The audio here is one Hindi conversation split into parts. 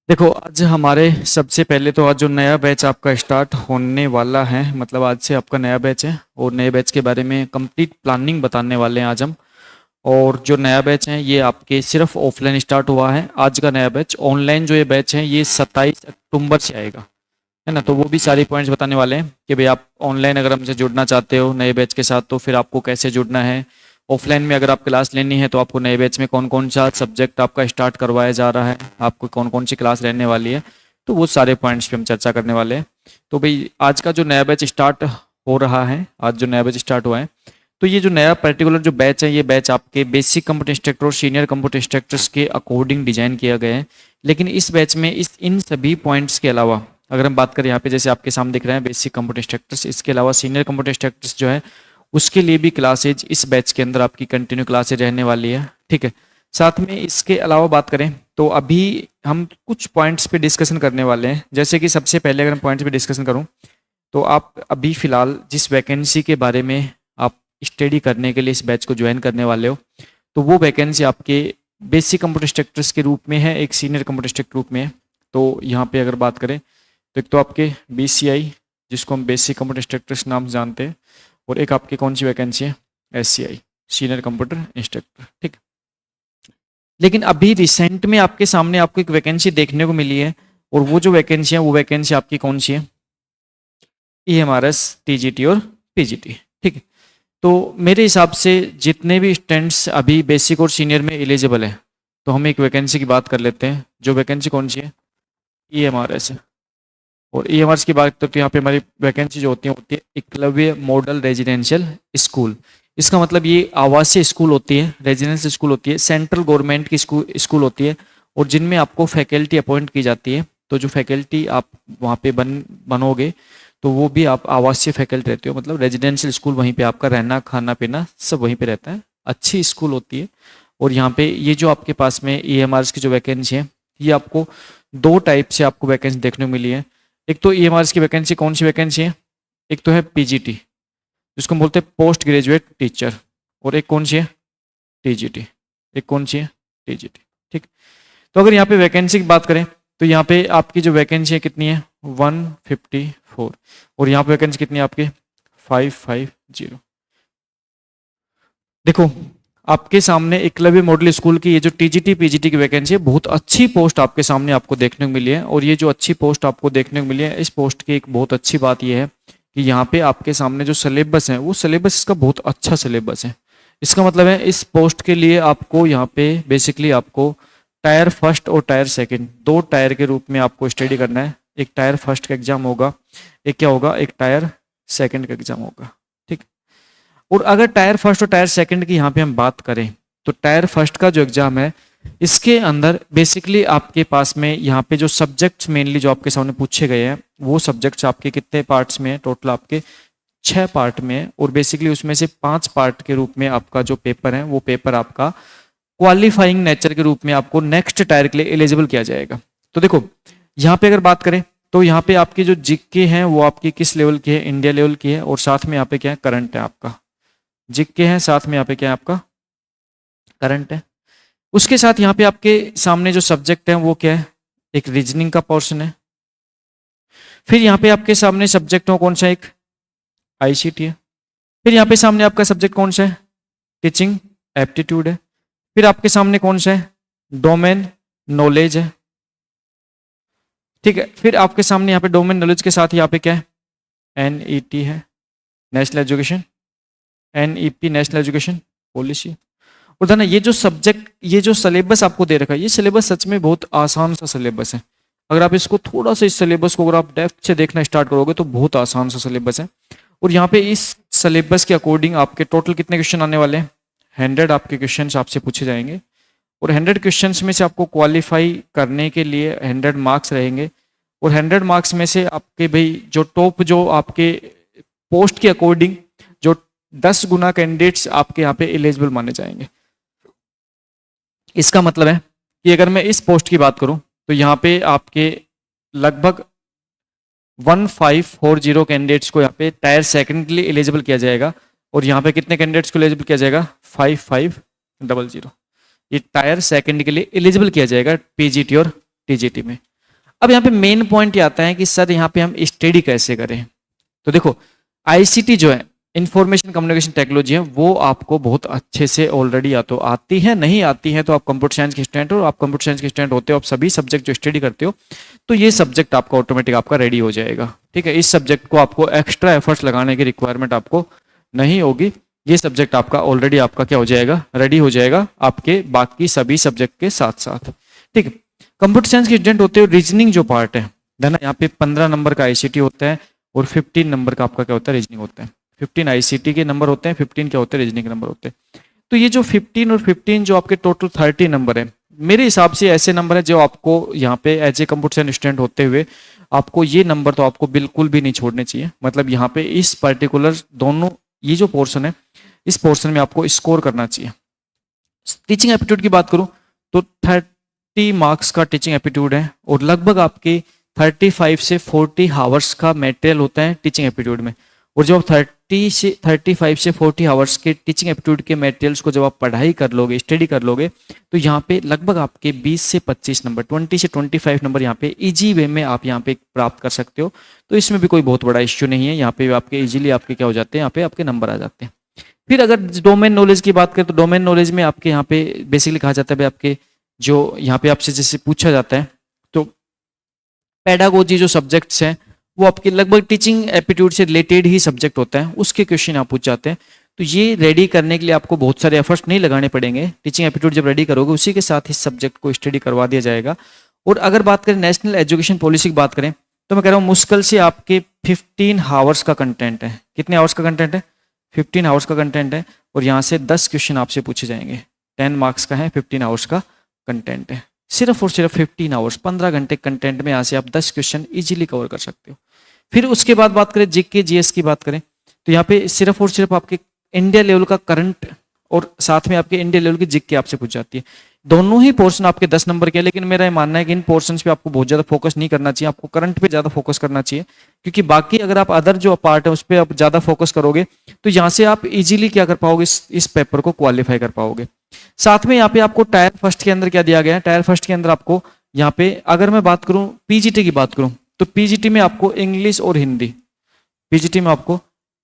देखो आज हमारे सबसे पहले तो आज जो नया बैच आपका स्टार्ट होने वाला है, मतलब आज से आपका नया बैच है और नए बैच के बारे में कंप्लीट प्लानिंग बताने वाले हैं आज हम। और जो नया बैच है ये आपके सिर्फ ऑफलाइन स्टार्ट हुआ है। आज का नया बैच ऑनलाइन जो ये बैच है ये 27 अक्टूबर से आएगा, है ना। तो वो भी सारे पॉइंट्स बताने वाले हैं कि भाई आप ऑनलाइन अगर हमसे जुड़ना चाहते हो नए बैच के साथ तो फिर आपको कैसे जुड़ना है। ऑफलाइन में अगर आप क्लास लेनी है तो आपको नए बैच में कौन कौन सा सब्जेक्ट आपका स्टार्ट करवाया जा रहा है, आपको कौन कौन सी क्लास रहने वाली है। तो वो सारे पॉइंट्स पे हम चर्चा करने वाले हैं। तो भाई आज का जो नया बैच स्टार्ट हो रहा है, आज जो नया बैच स्टार्ट हुआ है, तो ये जो नया पर्टिकुलर जो बैच है ये बैच आपके बेसिक कंप्यूटर इंस्ट्रक्टर और सीनियर कंप्यूटर इंस्ट्रक्टर्स के अकॉर्डिंग डिजाइन किया गया है। लेकिन इस बैच में इन सभी पॉइंट्स के अलावा अगर हम बात करें यहाँ पे जैसे आपके सामने दिख रहे हैं बेसिक कंप्यूटर इंस्ट्रक्टर्स, इसके अलावा सीनियर कंप्यूटर इंस्ट्रक्टर्स जो है उसके लिए भी क्लासेज इस बैच के अंदर आपकी कंटिन्यू क्लासेज रहने वाली है, ठीक है। साथ में इसके अलावा बात करें तो अभी हम कुछ पॉइंट्स पे डिस्कशन करने वाले हैं। जैसे कि सबसे पहले अगर हम पॉइंट्स पे डिस्कशन करूं तो आप अभी फिलहाल जिस वैकेंसी के बारे में आप स्टडी करने के लिए इस बैच को ज्वाइन करने वाले हो तो वो वैकेंसी आपके बेसिक कंप्यूटर इंस्ट्रक्टर्स के रूप में है, एक सीनियर कंप्यूटर इंस्ट्रक्टर रूप में है। तो यहाँ पे अगर बात करें तो एक तो आपके BCI जिसको हम बेसिक कंप्यूटर इंस्ट्रक्टर्स नाम से जानते हैं, और एक आपकी कौन सी वैकेंसी है SCI सीनियर कंप्यूटर इंस्ट्रक्टर, ठीक। लेकिन अभी रिसेंट में आपके सामने आपको एक वैकेंसी देखने को मिली है और वो जो वैकेंसी है वो वैकेंसी आपकी कौन सी है, EMRS TGT और PGT, ठीक है। तो मेरे हिसाब से जितने भी स्टूडेंट्स अभी बेसिक और सीनियर में एलिजिबल हैं तो हम एक वैकेंसी की बात कर लेते हैं। जो वैकेंसी कौन सी है, EMRS है। और EMRS की बात करते हैं यहाँ पे हमारी वैकेंसी जो होती है एकलव्य मॉडल रेजिडेंशियल स्कूल। इसका मतलब ये आवासीय स्कूल होती है, रेजिडेंशियल स्कूल होती है, सेंट्रल गवर्नमेंट की स्कूल होती है और जिनमें आपको फैकल्टी अपॉइंट की जाती है। तो जो फैकल्टी आप वहाँ पे बनोगे तो वो भी आप आवासीय फैकल्टी रहते हो, मतलब रेजिडेंशियल स्कूल वहीं पे आपका रहना खाना पीना सब वहीं पे रहता है, अच्छी स्कूल होती है। और यहाँ पे ये जो आपके पास में EMRS की जो वैकेंसी है ये आपको दो टाइप से आपको वैकेंसी देखने को मिली है। एक तो EMRS की वैकेंसी कौन सी वैकेंसी है, एक तो है PGT जिसको हम बोलते हैं पोस्ट ग्रेजुएट टीचर, और एक कौन सी है TGT, एक कौन सी है TGT, ठीक। तो अगर यहाँ पे वैकेंसी की बात करें तो यहाँ पे आपकी जो वैकेंसी है कितनी है 154 और यहाँ पे वैकेंसी कितनी है आपकी 550। देखो आपके सामने एकलव्य मॉडल स्कूल की ये जो TGT PGT की वैकेंसी है बहुत अच्छी पोस्ट आपके सामने आपको देखने को मिली है। और ये जो अच्छी पोस्ट आपको देखने को मिली है इस पोस्ट की एक बहुत अच्छी बात यह है कि यहाँ पे आपके सामने जो सिलेबस है वो सिलेबस इसका बहुत अच्छा सिलेबस है। इसका मतलब है इस पोस्ट के लिए आपको यहाँ पे बेसिकली आपको टायर फर्स्ट और टायर सेकंड दो टायर के रूप में आपको स्टडी करना है। एक टायर फर्स्ट का एग्जाम होगा, एक क्या होगा एक टायर सेकंड का एग्जाम होगा, ठीक। और अगर टायर फर्स्ट और टायर सेकंड की यहाँ पे हम बात करें तो टायर फर्स्ट का जो एग्जाम है इसके अंदर बेसिकली आपके पास में यहाँ पे जो सब्जेक्ट्स मेनली जो आपके सामने पूछे गए हैं वो सब्जेक्ट्स आपके कितने पार्ट्स में है, टोटल आपके 6 पार्ट में है। और बेसिकली उसमें से 5 पार्ट के रूप में आपका जो पेपर है वो पेपर आपका क्वालिफाइंग नेचर के रूप में आपको नेक्स्ट टायर के लिए एलिजिबल किया जाएगा। तो देखो यहाँ पे अगर बात करें तो यहाँ पे आपकी जो जीके हैं वो आपकी किस लेवल की है, इंडिया लेवल की है। और साथ में यहाँ पे क्या है करंट है आपका, जीके है, साथ में यहाँ पे क्या है आपका करंट है। उसके साथ यहाँ पे आपके सामने जो सब्जेक्ट है वो क्या है एक रीजनिंग का पोर्शन है। फिर यहाँ पे आपके सामने सब्जेक्ट हो कौन सा एक ICT है। फिर यहाँ पे सामने आपका सब्जेक्ट कौन सा है टीचिंग एप्टीट्यूड है। फिर आपके सामने कौन सा है डोमेन नॉलेज है, ठीक है। फिर आपके सामने यहाँ पे डोमेन नॉलेज के साथ यहाँ पे क्या है NET है, national education, NEP national education policy. और था ना ये जो सब्जेक्ट ये जो सिलेबस आपको दे रखा है ये सिलेबस सच में बहुत आसान सा सिलेबस है। अगर आप इसको थोड़ा सा इस सिलेबस को अगर आप डेप्थ से देखना स्टार्ट करोगे तो बहुत आसान सा सिलेबस है। और यहाँ पे इस सिलेबस के अकॉर्डिंग आपके टोटल कितने क्वेश्चन आने वाले हैं 100 आपके क्वेश्चन आपसे पूछे जाएंगे। और 100 क्वेश्चन में से आपको क्वालिफाई करने के लिए 100 मार्क्स रहेंगे। और 100 मार्क्स में से आपके भाई जो टॉप जो आपके पोस्ट के अकॉर्डिंग जो 10 गुना कैंडिडेट्स आपके यहाँ पे एलिजिबल माने जाएंगे। इसका मतलब है कि अगर मैं इस पोस्ट की बात करूं तो यहाँ पे आपके लगभग 1540 कैंडिडेट्स को यहाँ पे टायर सेकंड के लिए एलिजिबल किया जाएगा। और यहाँ पे कितने कैंडिडेट्स को एलिजिबल किया जाएगा 5500, ये टायर सेकंड के लिए एलिजिबल किया जाएगा PGT और TGT में। अब यहाँ पे मेन पॉइंट ये आता है कि सर यहाँ पे हम स्टडी कैसे करें। तो देखो आईसीटी जो है, इंफॉर्मेशन कम्युनिकेशन टेक्नोलॉजी है, वो आपको बहुत अच्छे से ऑलरेडी या तो आती है, नहीं आती है तो आप कंप्यूटर साइंस के स्टूडेंट हो, आप कंप्यूटर साइंस के स्टूडेंट होते हो, आप सभी सब्जेक्ट जो स्टडी करते हो, तो ये सब्जेक्ट आपका ऑटोमेटिक आपका रेडी हो जाएगा। ठीक है, इस सब्जेक्ट को आपको एक्स्ट्रा एफर्ट्स लगाने की रिक्वायरमेंट आपको नहीं होगी। ये सब्जेक्ट आपका ऑलरेडी आपका क्या हो जाएगा, रेडी हो जाएगा आपके बाकी सभी सब्जेक्ट के साथ साथ। ठीक है, कंप्यूटर साइंस के स्टूडेंट होते हो, रीजनिंग जो पार्ट है ना, यहाँ पे 15 नंबर का आईसीटी होता है और 15 नंबर का आपका क्या होता है, रीजनिंग होता है। 15 आईसीटी के नंबर होते हैं, 15 क्या होते हैं, रीजनिंग के नंबर होते हैं। तो ये जो 15 और 15 जो आपके टोटल 30 नंबर है, मेरे हिसाब से ऐसे नंबर है जो आपको यहाँ पे as a computer science student होते हुए आपको ये नंबर तो आपको बिल्कुल भी नहीं छोड़ने चाहिए। मतलब यहाँ पे इस पर्टिकुलर दोनों ये जो पोर्शन है, इस पोर्शन में आपको स्कोर करना चाहिए। टीचिंग एप्टीट्यूड की बात करूं तो 30 मार्क्स का टीचिंग एप्टीट्यूड है और लगभग आपके 35 से 40 आवर्स का मटेरियल होता है टीचिंग एप्टीट्यूड में। और जब आप 35 से 40 आवर्स के टीचिंग एप्टीट्यूड के मटेरियल्स को जब आप पढ़ाई कर लोगे, स्टडी कर लोगे, तो यहाँ पे लगभग आपके 20 से 25 नंबर, 20 से 25 नंबर यहाँ पे इजी वे में आप यहाँ पे प्राप्त कर सकते हो। तो इसमें भी कोई बहुत बड़ा इश्यू नहीं है, यहाँ पे आपके इजीली आपके क्या हो जाते हैं, यहाँ पे आपके नंबर आ जाते हैं। फिर अगर डोमेन नॉलेज की बात करें तो डोमेन नॉलेज में आपके यहाँ पे बेसिकली कहा जाता है भाई आपके जो यहाँ पे आपसे जैसे पूछा जाता है, तो पेडागोजी जो सब्जेक्ट्स हैं वो आपके लगभग टीचिंग एप्टीट्यूड से रिलेटेड ही सब्जेक्ट होता है, उसके क्वेश्चन आप पूछ जाते हैं। तो ये रेडी करने के लिए आपको बहुत सारे एफर्ट्स नहीं लगाने पड़ेंगे। टीचिंग एप्टीट्यूड जब रेडी करोगे उसी के साथ इस सब्जेक्ट को स्टडी करवा दिया जाएगा। और अगर बात करें नेशनल एजुकेशन पॉलिसी की बात करें तो मैं कह रहा हूँ मुश्किल से आपके 15 आवर्स का कंटेंट है। कितने आवर्स का कंटेंट है? 15 आवर्स का कंटेंट है और यहाँ से 10 क्वेश्चन आपसे पूछे जाएंगे। 10 मार्क्स का है, 15 आवर्स का कंटेंट है। सिर्फ और सिर्फ 15 आवर्स, 15 घंटे कंटेंट में यहाँ से आप 10 क्वेश्चन इजीली कवर कर सकते हो। फिर उसके बाद बात करें जीके जीएस की बात करें तो यहाँ पे सिर्फ और सिर्फ आपके इंडिया लेवल का करंट और साथ में आपके इंडिया लेवल की जीके आपसे पूछ जाती है। दोनों ही पोर्शन आपके 10 नंबर के, लेकिन मेरा ये मानना है कि इन पोर्शंस पे आपको बहुत ज्यादा फोकस नहीं करना चाहिए, आपको करंट पे ज्यादा फोकस करना चाहिए। क्योंकि बाकी अगर आप अदर जो पार्ट है उस पर आप ज्यादा फोकस करोगे तो यहाँ से आप इजीली क्या कर पाओगे, इस पेपर को क्वालिफाई कर पाओगे। साथ में यहाँ पे आपको टायर फर्स्ट के अंदर क्या दिया गया है, टायर फर्स्ट के अंदर आपको यहाँ पे अगर मैं बात करूं पीजीटी की बात करूं तो पीजीटी में आपको इंग्लिश और हिंदी, पीजीटी में आपको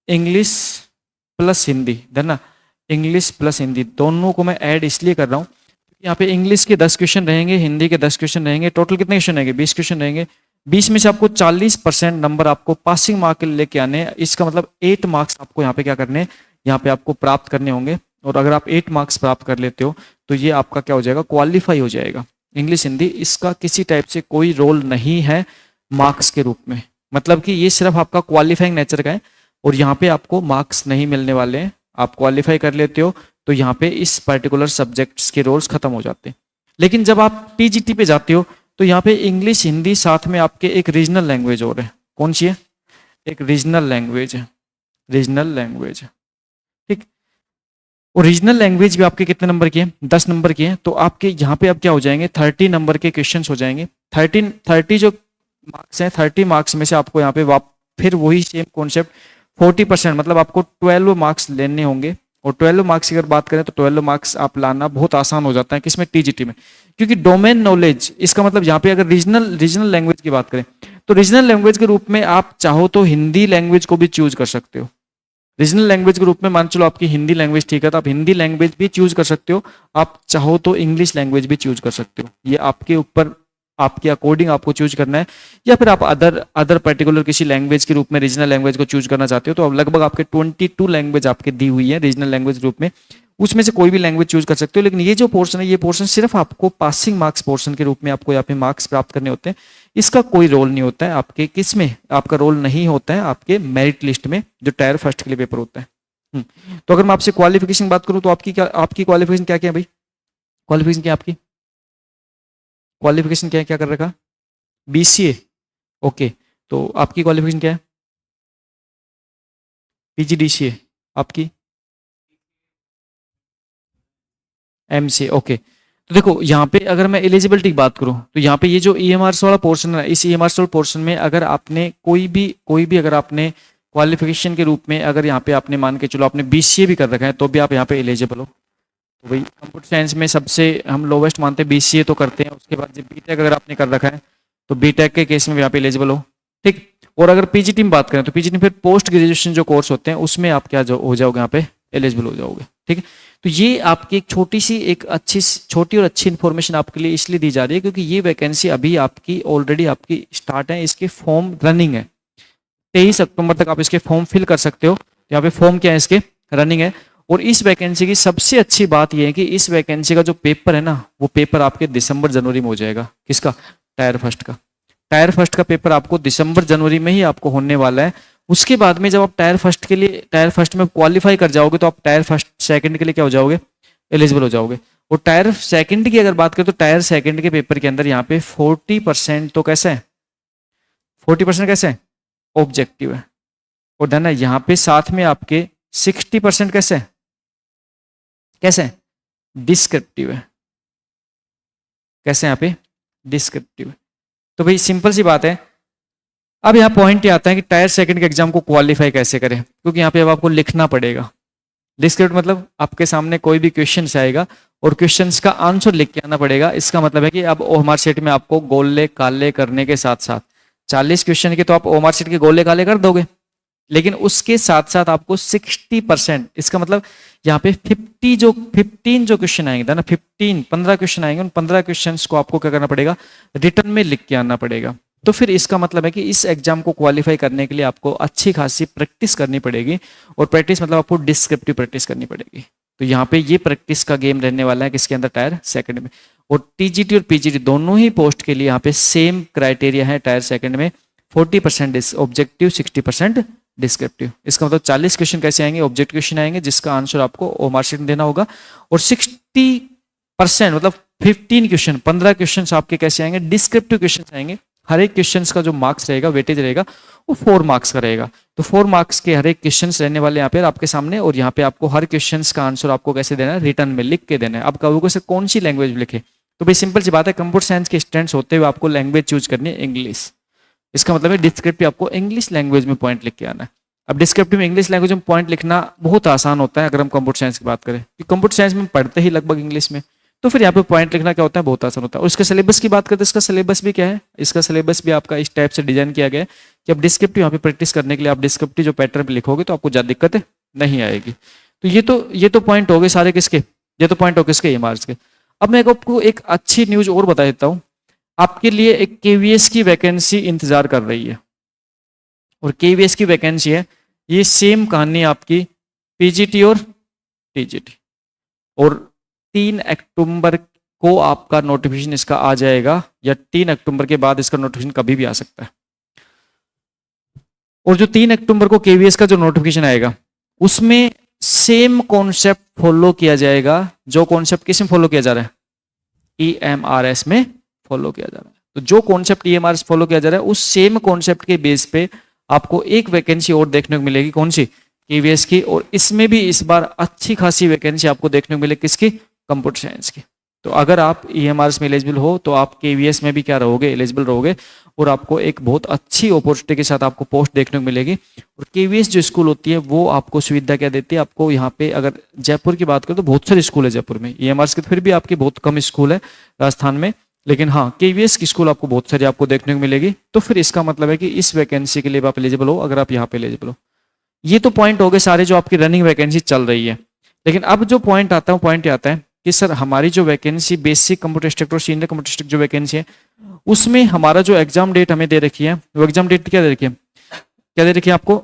इंग्लिश प्लस हिंदी, है ना, इंग्लिश प्लस हिंदी दोनों को मैं ऐड इसलिए कर रहा हूँ यहाँ पे इंग्लिश के 10 क्वेश्चन रहेंगे, हिंदी के 10 क्वेश्चन रहेंगे, टोटल कितने क्वेश्चन रहेंगे, 20 क्वेश्चन रहेंगे। 20 में से आपको 40% नंबर आपको पासिंग मार्क के लिए लेके आने हैं। इसका मतलब 8 मार्क्स आपको यहाँ पे क्या करने हैं, यहाँ पे आपको प्राप्त करने होंगे। और अगर आप 8 मार्क्स प्राप्त कर लेते हो तो ये आपका क्या हो जाएगा, क्वालिफाई हो जाएगा। इंग्लिश हिंदी इसका किसी टाइप से कोई रोल नहीं है मार्क्स के रूप में, मतलब कि ये सिर्फ आपका क्वालिफाइंग नेचर का है और यहाँ पे आपको मार्क्स नहीं मिलने वाले हैं। आप क्वालिफाई कर लेते हो तो यहाँ पे इस पर्टिकुलर सब्जेक्ट्स के रोल्स खत्म हो जाते हैं। लेकिन जब आप टीजीटी पे जाते हो तो यहाँ पे इंग्लिश हिंदी साथ में आपके एक रीजनल लैंग्वेज और है। कौन सी है? एक रीजनल लैंग्वेज है, रीजनल लैंग्वेज। ठीक, और रीजनल लैंग्वेज भी आपके कितने नंबर की है? 10 नंबर की है। तो आपके यहाँ पे अब क्या हो जाएंगे, 30 नंबर के क्वेश्चन हो जाएंगे। 30 जो मार्क्स हैं, 30 मार्क्स में से आपको यहाँ पे फिर वही सेम कॉन्सेप्ट 40% मतलब आपको 12 मार्क्स लेने होंगे। और 12 मार्क्स की अगर बात करें तो 12 मार्क्स आप लाना बहुत आसान हो जाता है किसमें, टीजीटी में। क्योंकि डोमेन नॉलेज, इसका मतलब यहाँ पे अगर रीजनल लैंग्वेज की बात करें तो रीजनल लैंग्वेज के रूप में आप चाहो तो हिंदी लैंग्वेज को भी चूज कर सकते हो। रीजनल लैंग्वेज के रूप में मान चलो आपकी हिंदी लैंग्वेज ठीक है तो आप हिंदी लैंग्वेज भी चूज कर सकते हो। आप चाहो तो इंग्लिश लैंग्वेज भी चूज कर सकते हो। ये आपके ऊपर, आपके अकॉर्डिंग आपको चूज करना है। या फिर आप अदर पर्टिकुलर किसी लैंग्वेज के रूप में रीजनल लैंग्वेज को चूज करना चाहते हो तो अब लगभग आपके 22 लैंग्वेज आपके दी हुई है रीजनल लैंग्वेज रूप में, उसमें से कोई भी लैंग्वेज चूज कर सकते हो। लेकिन ये जो पोर्शन है, ये पोर्शन सिर्फ आपको पासिंग मार्क्स पोर्शन के रूप में आपको यहाँ पे मार्क्स प्राप्त करने होते हैं। इसका कोई रोल नहीं होता है आपके किस में, आपका रोल नहीं होता है आपके मेरिट लिस्ट में जो टायर फर्स्ट के लिए पेपर होता है। तो अगर मैं आपसे क्वालिफिकेशन बात करूं तो आपकी क्वालिफिकेशन क्या क्या है भाई? क्वालिफिकेशन क्या है आपकी? क्वालिफिकेशन क्या है, क्या कर रखा? बीसीए। ओके, तो आपकी क्वालिफिकेशन क्या है? पीजीडीसीए। आपकी एमसीए। ओके, तो देखो यहाँ पे अगर मैं एलिजिबिलिटी की बात करूँ तो यहाँ पे ये जो ईएमआर वाला पोर्शन है, इस ईएमआर वाले पोर्शन में अगर आपने कोई भी अगर आपने क्वालिफिकेशन के रूप में अगर यहाँ पे आपने मान के चलो आपने बीसीए भी कर रखा है तो भी आप यहाँ पे एलिजिबल हो। तो भाई कंप्यूटर साइंस में सबसे हम लोवेस्ट मानते हैं बीसीए तो करते हैं, उसके बाद जब बीटेक अगर आपने कर रखा है तो बीटेक के केस में भी आप एलिजिबल हो, ठीक। और अगर पीजीटी में बात करें तो पीजीटी फिर पोस्ट ग्रेजुएशन जो कोर्स होते हैं उसमें आप क्या हो जाओगे, यहाँ पे एलिजिबल हो जाओगे, ठीक है। तो ये आपकी एक छोटी सी एक छोटी और अच्छी इन्फॉर्मेशन आपके लिए इसलिए दी जा रही है क्योंकि ये वैकेंसी अभी आपकी ऑलरेडी आपकी स्टार्ट है, इसके फॉर्म रनिंग है, 23 अक्टूबर तक आप इसके फॉर्म फिल कर सकते हो। यहाँ पे फॉर्म क्या है, इसके रनिंग है। और इस वैकेंसी की सबसे अच्छी बात यह है कि इस वैकेंसी का जो पेपर है ना, वो पेपर आपके दिसंबर जनवरी में हो जाएगा। किसका? टायर फर्स्ट का। टायर फर्स्ट का पेपर आपको दिसंबर जनवरी में ही आपको होने वाला है। उसके बाद में जब आप टायर फर्स्ट में क्वालिफाई कर जाओगे तो आप टायर फर्स्ट सेकंड के लिए क्या हो जाओगे, एलिजिबल हो जाओगे। और टायर सेकंड की अगर बात करें तो टायर सेकंड के पेपर के अंदर यहाँ पे 40% तो कैसा है, 40% कैसे है, ऑब्जेक्टिव है। और देन यहाँ पे साथ में आपके 60% कैसे है, कैसे है, डिस्क्रिप्टिव है। कैसे यहाँ पे डिस्क्रिप्टिव है। तो भाई सिंपल सी बात है। अब यहाँ पॉइंट ये आता है कि टायर सेकंड के एग्जाम को क्वालिफाई कैसे करें, क्योंकि यहाँ पे अब आपको लिखना पड़ेगा। डिस्क्रिप्ट मतलब आपके सामने कोई भी क्वेश्चन आएगा और क्वेश्चंस का आंसर लिख के आना पड़ेगा। इसका मतलब है कि अब ओएमआर शीट में आपको गोले काले करने के साथ साथ 40 क्वेश्चन के तो आप ओएमआर शीट के गोले काले कर दोगे, लेकिन उसके साथ साथ आपको 60%, इसका मतलब यहाँ पे 15 जो क्वेश्चन आएंगे ना, 15 क्वेश्चन आएंगे, उन 15 क्वेश्चन को आपको क्या करना पड़ेगा, रिटर्न में लिख के आना पड़ेगा। तो फिर इसका मतलब है कि इस एग्जाम को क्वालिफाई करने के लिए आपको अच्छी खासी प्रैक्टिस करनी पड़ेगी। और प्रैक्टिस मतलब आपको डिस्क्रिप्टिव प्रैक्टिस करनी पड़ेगी। तो यहाँ पे ये प्रैक्टिस का गेम रहने वाला है किसके अंदर, टायर सेकंड में। और टीजीटी और पीजीटी दोनों ही पोस्ट के लिए यहाँ पे सेम क्राइटेरिया है। टायर सेकंड में 40% ऑब्जेक्टिव, 60% डिस्क्रिप्टिव। इसका मतलब 40 क्वेश्चन कैसे आएंगे, ऑब्जेक्टिव क्वेश्चन आएंगे जिसका आंसर आपको ओएमआर शीट में देना होगा। और 60% मतलब 15 क्वेश्चन, 15 क्वेश्चन आपके कैसे आएंगे, डिस्क्रिप्टिव क्वेश्चन आएंगे। हर एक क्वेश्चन का जो मार्क्स रहेगा, वेटेज रहेगा, वो 4 मार्क्स का रहेगा। तो 4 मार्क्स के हर एक क्वेश्चन रहने वाले यहाँ पे आपके सामने। और यहाँ पे आपको हर क्वेश्चन का आंसर आपको कैसे देना है, रिटर्न में लिख के देना है। अब कहोगे से कौन सी लैंग्वेज में लिखे, तो भाई सिंपल सी बात है, कंप्यूटर साइंस के स्टूडेंट्स होते हुए आपको लैंग्वेज चूज करनी है इंग्लिश। इसका मतलब है डिस्क्रिप्टिव आपको इंग्लिश लैंग्वेज में पॉइंट लिख के आना है। अब डिस्क्रिप्टिव में इंग्लिश लैंग्वेज में पॉइंट लिखना बहुत आसान होता है अगर हम कंप्यूटर साइंस की बात करें, क्योंकि कंप्यूटर साइंस में पढ़ते ही लगभग इंग्लिश में, तो फिर यहाँ पे पॉइंट लिखना क्या होता है, बहुत आसान होता है। और इसके सिलेबस की बात करते हैं, इसका सिलेबस भी क्या है, इसका सिलेबस भी आपका इस टाइप से डिजाइन किया गया है कि अब डिस्क्रिप्टिव यहाँ पे प्रैक्टिस करने के लिए आप डिस्क्रिप्टिव जो पैटर्न पे लिखोगे तो आपको ज्यादा दिक्कत नहीं आएगी। तो ये तो पॉइंट हो गए सारे किसके, ये तो पॉइंट हो किसके, एमआरएस के। अब मैं आपको एक अच्छी न्यूज और बता देता हूँ, आपके लिए एक केवीएस की वैकेंसी इंतजार कर रही है। और केवीएस की वैकेंसी है, ये सेम कहानी आपकी पीजीटी और टीजीटी। और 3 अक्टूबर को आपका नोटिफिकेशन इसका आ जाएगा, या 3 अक्टूबर के बाद इसका नोटिफिकेशन कभी भी आ सकता है। और जो 3 अक्टूबर को केवीएस का जो नोटिफिकेशन आएगा उसमें सेम कॉन्सेप्ट फॉलो किया जाएगा। जो कॉन्सेप्ट किस में फॉलो किया जा रहा है, ईएमआरएस में फॉलो किया जा रहा है। तो जो कॉन्सेप्ट ईएमआरएस फॉलो किया जा रहा है उस सेम कॉन्सेप्ट के बेस पे आपको एक वैकेंसी और देखने को मिलेगी, कौन सी, केवीएस की। और इसमें भी इस बार अच्छी खासी वैकेंसी आपको देखने को मिलेगी, किसकी, कंप्यूटर साइंस की। तो अगर आप ईएमआरएस में एलिजिबल हो तो आप केवीएस में भी क्या रहोगे, एलिजिबल रहोगे। और आपको एक बहुत अच्छी अपॉर्चुनिटी के साथ आपको पोस्ट देखने को मिलेगी। और केवीएस जो स्कूल होती है वो आपको सुविधा क्या देती है, आपको यहाँ पे अगर जयपुर की बात करें तो बहुत सारे स्कूल है जयपुर में। ईएमआरएस के फिर भी आपकी बहुत कम स्कूल है राजस्थान में, लेकिन हाँ केवीएस की स्कूल आपको बहुत सारी आपको देखने को मिलेगी। तो फिर इसका मतलब है कि इस वैकेंसी के लिए आप एलिजिबल हो, अगर आप यहाँ पे एलिजिबल हो। ये तो पॉइंट हो गए सारे जो आपकी रनिंग वैकेंसी चल रही है। लेकिन अब जो पॉइंट आता है, पॉइंट आता है कि सर हमारी जो वैकेंसी बेसिक कंप्यूटर इंस्ट्रक्टर और सीनियर कंप्यूटर इंस्ट्रक्टर जो वैकेंसी है उसमें हमारा जो एग्जाम डेट हमें दे रखी है, वो एग्जाम डेट क्या दे रखी है, क्या दे रखी है आपको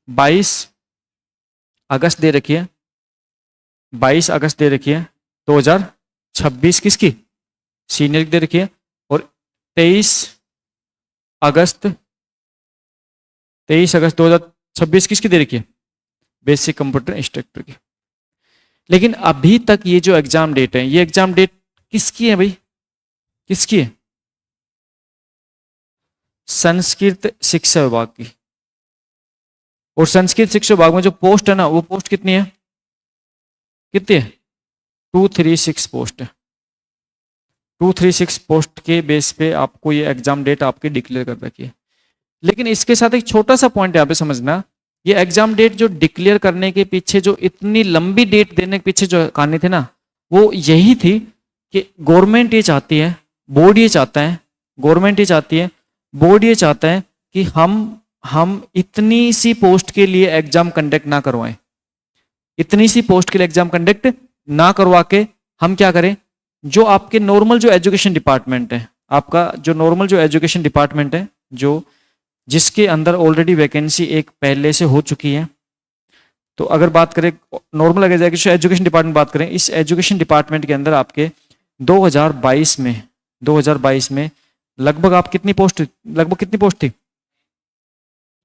22 अगस्त दे रखी है, 22 अगस्त दे रखी है 2026 किसकी, सीनियर की दे रखी है। और 23 अगस्त 2026 किसकी दे रखी है, बेसिक कंप्यूटर इंस्ट्रक्टर की। लेकिन अभी तक ये जो एग्जाम डेट है, ये एग्जाम डेट किसकी है भाई, किसकी है, संस्कृत शिक्षा विभाग की। और संस्कृत शिक्षा विभाग में जो पोस्ट है ना, वो पोस्ट कितनी है, कितनी है, 236 पोस्ट है। 236 पोस्ट के बेस पे आपको ये एग्जाम डेट आपकी डिक्लेयर कर रखी है। लेकिन इसके साथ एक छोटा सा पॉइंट यहाँ पे समझना, ये एग्जाम डेट जो डिक्लेयर करने के पीछे, जो इतनी लंबी डेट देने के पीछे जो कहानी थी ना, वो यही थी कि गवर्नमेंट ये चाहती है, बोर्ड ये चाहता है गवर्नमेंट ये चाहती है, बोर्ड ये चाहता है कि हम इतनी सी पोस्ट के लिए एग्जाम कंडक्ट ना करवाएं, इतनी सी पोस्ट के लिए एग्जाम कंडक्ट ना करवा के हम क्या करें, जो आपके नॉर्मल जो एजुकेशन डिपार्टमेंट है, आपका जो नॉर्मल जो एजुकेशन डिपार्टमेंट है, जो जिसके अंदर ऑलरेडी वैकेंसी एक पहले से हो चुकी है, तो अगर बात करें नॉर्मल अगर एजुकेशन डिपार्टमेंट बात करें, इस एजुकेशन डिपार्टमेंट के अंदर आपके 2022 में लगभग आप कितनी पोस्ट थी,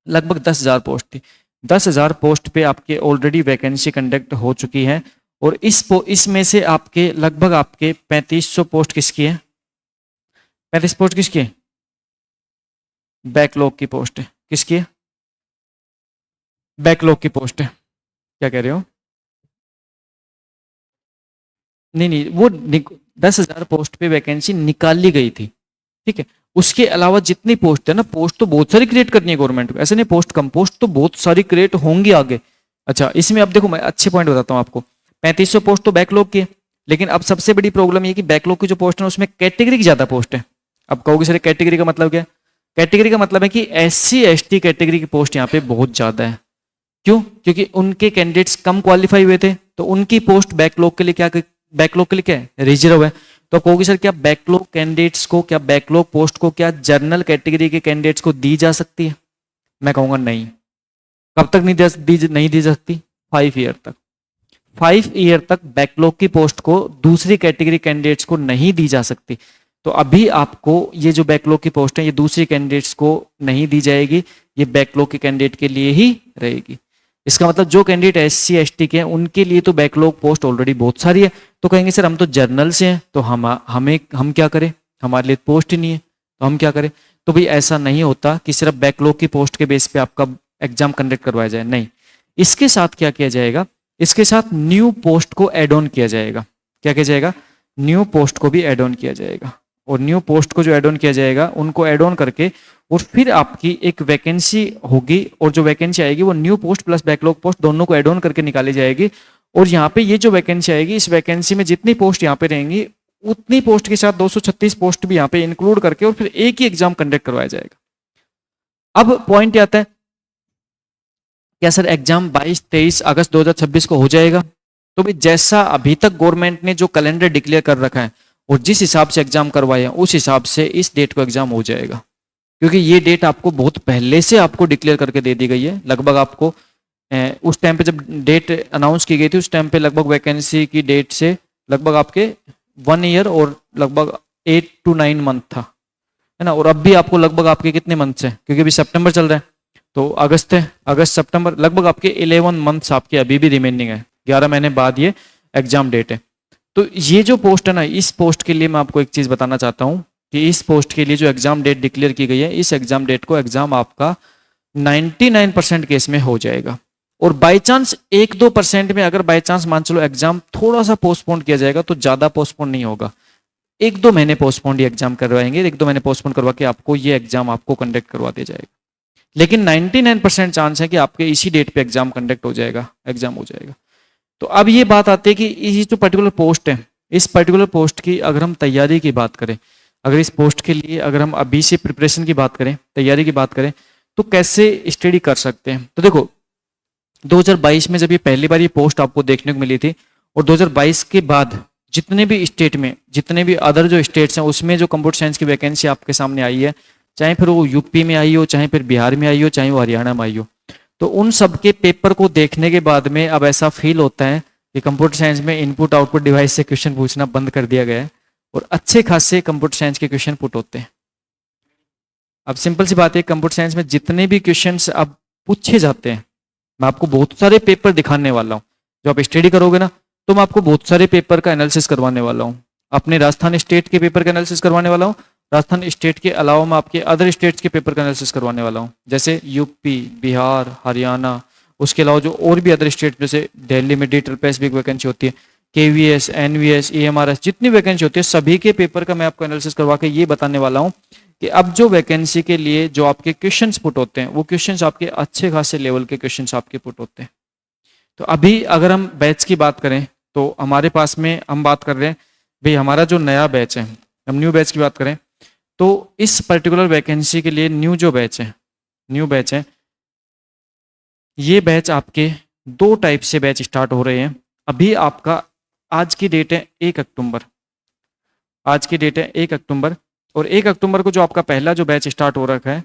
लगभग 10,000 पोस्ट थी। 10,000 पोस्ट पे आपके ऑलरेडी वैकेंसी कंडक्ट हो चुकी है, और इसमें से आपके लगभग आपके 3500 पोस्ट किसकी है, 35 पोस्ट किसकी है, बैकलॉग की पोस्ट है। किसकी है, बैकलॉग की पोस्ट है। क्या कह रहे हो, नहीं वो 10,000 पोस्ट पे वैकेंसी निकाली गई थी, ठीक है। उसके अलावा जितनी पोस्ट है ना, पोस्ट तो बहुत सारी क्रिएट करनी है गवर्नमेंट को, ऐसे नहीं पोस्ट कम, पोस्ट तो बहुत सारी क्रिएट होंगी आगे। अच्छा, इसमें अब देखो मैं अच्छे पॉइंट बताता हूँ आपको। 3500 पोस्ट तो बैकलॉग की है, लेकिन अब सबसे बड़ी प्रॉब्लम ये कि बैकलॉग की जो पोस्ट है उसमें कैटेगरी की ज्यादा पोस्ट है। अब कहोगे सर कैटेगरी का मतलब क्या है, कैटेगरी का मतलब है कि SC ST कैटेगरी की पोस्ट यहाँ पे बहुत ज्यादा है। क्यों, क्योंकि उनके कैंडिडेट्स कम क्वालिफाई हुए थे, तो उनकी पोस्ट बैकलॉग के लिए क्या है, रिजर्व है। तो कहोगे सर क्या बैकलॉग कैंडिडेट्स को, क्या बैकलॉग पोस्ट को क्या जनरल कैटेगरी के कैंडिडेट्स को दी जा सकती है? मैं कहूंगा नहीं। कब तक नहीं दी जा सकती? 5 ईयर तक। 5 ईयर तक बैकलॉग की पोस्ट को दूसरी कैटेगरी कैंडिडेट्स को नहीं दी जा सकती। तो अभी आपको ये जो बैकलॉग की पोस्ट है ये दूसरी कैंडिडेट्स को नहीं दी जाएगी, ये बैकलॉग के कैंडिडेट के लिए ही रहेगी। इसका मतलब जो कैंडिडेट SC ST के हैं उनके लिए तो बैकलॉग पोस्ट ऑलरेडी बहुत सारी है। तो कहेंगे सर हम तो जर्नल से हैं, तो हम क्या करें, हमारे लिए पोस्ट ही नहीं है, तो हम क्या करें? तो भाई ऐसा नहीं होता कि सिर्फ बैकलॉग की पोस्ट के बेस पे आपका एग्जाम कंडक्ट करवाया जाए, नहीं। इसके साथ क्या किया जाएगा, इसके साथ न्यू पोस्ट को एड ऑन किया जाएगा। क्या किया जाएगा? न्यू पोस्ट को भी एड ऑन किया जाएगा। और न्यू पोस्ट को जो एड ऑन किया जाएगा उनको एड ऑन करके और फिर आपकी एक वैकेंसी होगी, और जो वैकेंसी आएगी वो new post plus backlog post दोनों को एड ऑन करके निकाली जाएगी। और यहाँ पे ये जो वैकेंसी आएगी, इस वैकेंसी में जितनी पोस्ट यहाँ पे रहेंगी उतनी पोस्ट के साथ 236 पोस्ट भी यहाँ पे इंक्लूड करके और फिर एक ही एग्जाम कंडक्ट करवाया जाएगा। अब पॉइंट आता है, क्या सर एग्जाम 22-23 अगस्त 2026 को हो जाएगा? तो भाई जैसा अभी तक गवर्नमेंट ने जो कैलेंडर डिक्लेयर कर रखा है और जिस हिसाब से एग्जाम करवाया उस हिसाब से इस डेट को एग्जाम हो जाएगा, क्योंकि ये डेट आपको बहुत पहले से आपको डिक्लेयर करके दे दी गई है। लगभग आपको उस टाइम पे जब डेट अनाउंस की गई थी उस टाइम पे लगभग वैकेंसी की डेट से लगभग आपके 1 ईयर और लगभग 8 to 9 मंथ था, है ना। और अब भी आपको लगभग आपके कितने मंथ्स हैं, क्योंकि अभी सितंबर चल रहा है तो अगस्त है, अगस्त सितंबर लगभग आपके 11 मंथ्स आपके अभी भी रिमेनिंग है। 11 महीने बाद ये एग्जाम डेट है। तो ये जो पोस्ट है ना, इस पोस्ट के लिए मैं आपको एक चीज बताना चाहता हूँ कि इस पोस्ट के लिए जो एग्जाम डेट डिक्लेयर की गई है, इस एग्जाम डेट को एग्जाम आपका 99% केस में हो जाएगा। और बाई चांस 1-2% में अगर बाई चांस मान चलो एग्जाम थोड़ा सा पोस्टपोन किया जाएगा तो ज्यादा पोस्टपोन नहीं होगा, 1-2 महीने पोस्टपोन ये एग्जाम करवाएंगे, 1-2 महीने पोस्टपोन करवा के आपको ये एग्जाम आपको कंडक्ट करवा दिया जाएगा। लेकिन 99% चांस है कि आपके इसी डेट पे एग्जाम कंडक्ट हो जाएगा, एग्जाम हो जाएगा। तो अब ये बात आती है कि ये जो पर्टिकुलर पोस्ट है, इस पर्टिकुलर पोस्ट की अगर हम तैयारी की बात करें, अगर इस पोस्ट के लिए अगर हम अभी से प्रिपरेशन की बात करें, तैयारी की बात करें, तो कैसे स्टडी कर सकते हैं? तो देखो 2022 में जब ये पहली बार ये पोस्ट आपको देखने को मिली थी, और 2022 के बाद जितने भी स्टेट में, जितने भी अदर जो स्टेट्स हैं उसमें जो कंप्यूटर साइंस की वैकेंसी आपके सामने आई है, चाहे फिर वो यूपी में आई हो, चाहे फिर बिहार में आई हो, चाहे वो हरियाणा में आई हो, तो उन सब के पेपर को देखने के बाद में अब ऐसा फील होता है कि कंप्यूटर साइंस में इनपुट आउटपुट डिवाइस से क्वेश्चन पूछना बंद कर दिया गया है और अच्छे खासे कंप्यूटर साइंस के क्वेश्चन पुट होते हैं। अब सिंपल सी बात है, कंप्यूटर साइंस में जितने भी क्वेश्चंस अब पूछे जाते हैं, मैं आपको बहुत सारे पेपर दिखाने वाला हूँ। जो आप स्टडी करोगे ना तो मैं आपको बहुत सारे पेपर का एनालिसिस करवाने वाला हूँ। अपने राजस्थान स्टेट के पेपर का एनालिसिस करवाने वाला हूँ, राजस्थान स्टेट के अलावा मैं आपके अदर स्टेट्स के पेपर का एनालिसिस करवाने वाला हूँ, जैसे यूपी, बिहार, हरियाणा, उसके अलावा जो और भी अदर स्टेट, जैसे दिल्ली में डिजिटल स्पेसिफिक वैकेंसी होती है, KVS, NVS, EMRS, जितनी वैकेंसी होती है सभी के पेपर का मैं आपको एनालिसिस करवा के ये बताने वाला हूँ कि अब जो वैकेंसी के लिए जो आपके क्वेश्चंस पुट होते हैं वो क्वेश्चंस आपके अच्छे खासे लेवल के क्वेश्चंस आपके पुट होते हैं। तो अभी अगर हम बैच की बात करें तो हमारे पास में हम बात कर रहे हैं भाई हमारा जो नया बैच है, हम न्यू बैच की बात करें तो इस पर्टिकुलर वैकेंसी के लिए न्यू बैच है, ये बैच आपके 2 टाइप से बैच स्टार्ट हो रहे हैं। अभी आपका आज की डेट है 1 अक्टूबर, आज की डेट है 1 अक्टूबर, और 1 अक्टूबर को जो आपका पहला जो बैच स्टार्ट हो रखा है,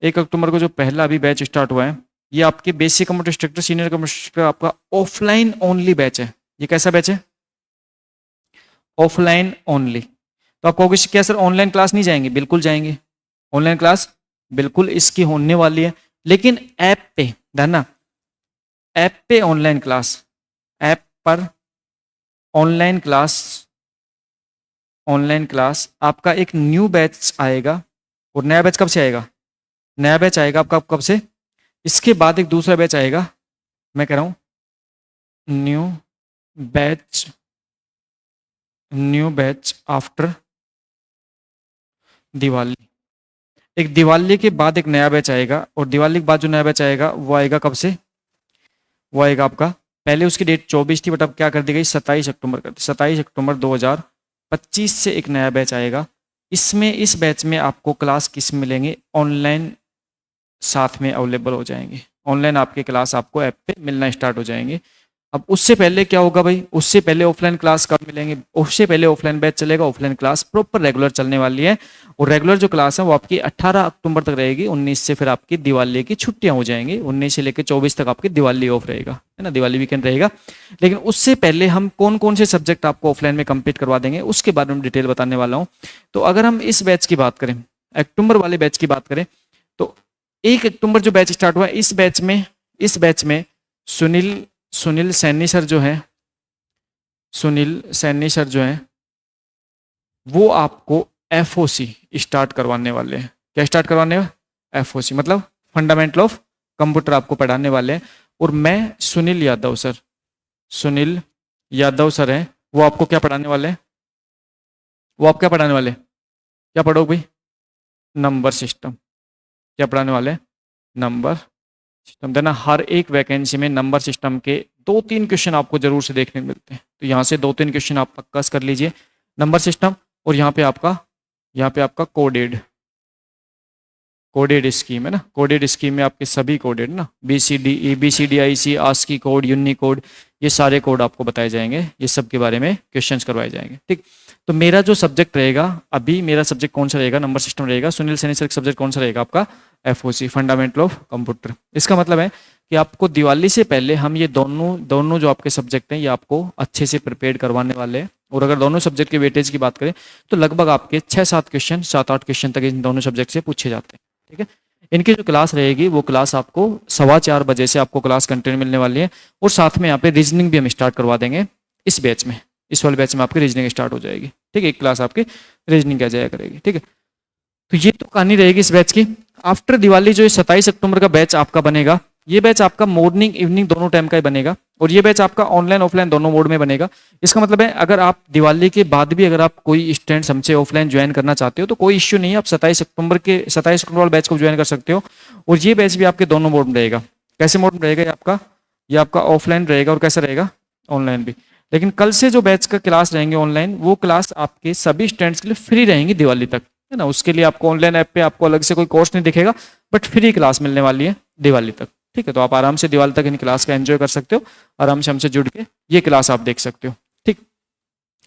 1 अक्टूबर को जो पहला अभी बैच स्टार्ट हुआ है, ये आपके basic computer instructor, senior computer instructor आपका ऑफलाइन ओनली बैच है। ये कैसा बैच है? Offline only. तो आप कहोगे क्या सर ऑनलाइन क्लास नहीं जाएंगे? बिल्कुल जाएंगे, ऑनलाइन क्लास बिल्कुल इसकी होने वाली है, लेकिन ऐप पे, ध्यान ना, ऐप पे ऑनलाइन क्लास, ऐप पर ऑनलाइन क्लास, ऑनलाइन क्लास आपका एक न्यू बैच आएगा। और नया बैच कब से आएगा? नया बैच आएगा आपका कब से? इसके बाद एक दूसरा बैच आएगा, मैं कह रहा हूं न्यू बैच आफ्टर दिवाली। एक दिवाली के बाद एक नया बैच आएगा, और दिवाली के बाद जो नया बैच आएगा वो आएगा कब से? वो आएगा आपका, पहले उसकी डेट 24 थी, बट अब क्या कर दी गई, 27 अक्टूबर कर दी। 27 अक्टूबर 2025 से एक नया बैच आएगा। इसमें, इस बैच में आपको क्लास किस मिलेंगे? ऑनलाइन साथ में अवेलेबल हो जाएंगे, ऑनलाइन आपके क्लास आपको ऐप पे मिलना स्टार्ट हो जाएंगे। अब उससे पहले क्या होगा भाई? उससे पहले ऑफलाइन क्लास कब मिलेंगे? उससे पहले ऑफलाइन बैच चलेगा, ऑफलाइन क्लास प्रॉपर रेगुलर चलने वाली है। और रेगुलर जो क्लास है वो आपकी 18 अक्टूबर तक रहेगी। 19 से फिर आपकी दिवाली की छुट्टियां हो जाएंगी। 19 से लेकर 24 तक आपकी दिवाली ऑफ रहेगा, है ना, दिवाली वीकेंड रहेगा। लेकिन उससे पहले हम कौन कौन से सब्जेक्ट आपको ऑफलाइन में कंप्लीट करवा देंगे उसके बारे में डिटेल बताने वाला हूँ। तो अगर हम इस बैच की बात करें, अक्टूबर वाले बैच की बात करें, तो 1 अक्टूबर जो बैच स्टार्ट हुआ है, इस बैच में सुनील सैनी सर जो है, सुनील सैनी सर जो है वो आपको एफओसी स्टार्ट करवाने वाले हैं। क्या स्टार्ट करवाने हैं? एफओसी मतलब फंडामेंटल ऑफ कंप्यूटर आपको पढ़ाने वाले हैं। और मैं सुनील यादव सर हैं, वो आपको क्या पढ़ाने वाले हैं? वो आप क्या पढ़ाने वाले हैं? क्या पढ़ोगे भाई? Number system. क्या पढ़ाने वाले हैं? Number system. देना हर एक वैकेंसी में नंबर सिस्टम के 2-3 क्वेश्चन आपको जरूर से देखने को मिलते हैं। तो यहाँ से 2-3 क्वेश्चन आप पक्का कर लीजिए, नंबर सिस्टम। और यहाँ पे आपका कोडेड स्कीम है ना, कोडेड स्कीम में आपके सभी कोडेड ना, BCD ASCII कोड, यूनिकोड, ये सारे कोड आपको बताए जाएंगे। ये सब के बारे में क्वेश्चंस करवाए जाएंगे, ठीक। तो मेरा जो सब्जेक्ट रहेगा, अभी मेरा सब्जेक्ट कौन सा रहेगा? नंबर सिस्टम रहेगा। सुनील सैनी सर का सब्जेक्ट कौन सा रहेगा? आपका एफओसी, फंडामेंटल ऑफ कंप्यूटर। इसका मतलब है कि आपको दिवाली से पहले हम ये दोनों जो आपके सब्जेक्ट हैं ये आपको अच्छे से प्रिपेयर करवाने वाले हैं। और अगर दोनों सब्जेक्ट के वेटेज की बात करें तो लगभग आपके 6-7 क्वेश्चन, 7-8 क्वेश्चन तक इन दोनों सब्जेक्ट से पूछे जाते हैं, ठीक है। इनकी जो क्लास रहेगी वो क्लास आपको 4:15 बजे से आपको क्लास कंटेंट मिलने वाली है। और साथ में यहाँ पे रीजनिंग भी हम स्टार्ट करवा देंगे इस बैच में। इस वाले बैच में आपकी रीजनिंग स्टार्ट हो जाएगी, ठीक है। एक क्लास आपकी रीजनिंग क्या जाया करेगी, ठीक है। तो ये तो कहानी रहेगी इस बैच की। आफ्टर दिवाली जो 27 अक्टूबर का बैच आपका बनेगा, ये बैच आपका मॉर्निंग इवनिंग दोनों टाइम का ही बनेगा। और ये बैच आपका ऑनलाइन ऑफलाइन दोनों मोड में बनेगा। इसका मतलब है अगर आप दिवाली के बाद भी अगर आप कोई स्टूडेंट हमसे ऑफलाइन ज्वाइन करना चाहते हो तो कोई इश्यू नहीं है, आप 27 अक्टूबर वाले बैच को ज्वाइन कर सकते हो। और ये बैच भी आपके दोनों मोड में रहेगा। कैसे मोड में रहेगा? ये आपका ऑफलाइन रहेगा और कैसा रहेगा? ऑनलाइन भी। लेकिन कल से जो बैच का क्लास रहेंगे ऑनलाइन, वो क्लास आपके सभी स्टूडेंट्स के लिए फ्री रहेंगी दिवाली तक, है ना। उसके लिए आपको ऑनलाइन ऐप पे आपको अलग से कोई कोर्स नहीं दिखेगा, बट फ्री क्लास मिलने वाली है दिवाली तक, ठीक है। तो आप आराम से दिवाली तक इन क्लास का एंजॉय कर सकते हो, आराम से हमसे जुड़ के ये क्लास आप देख सकते हो, ठीक।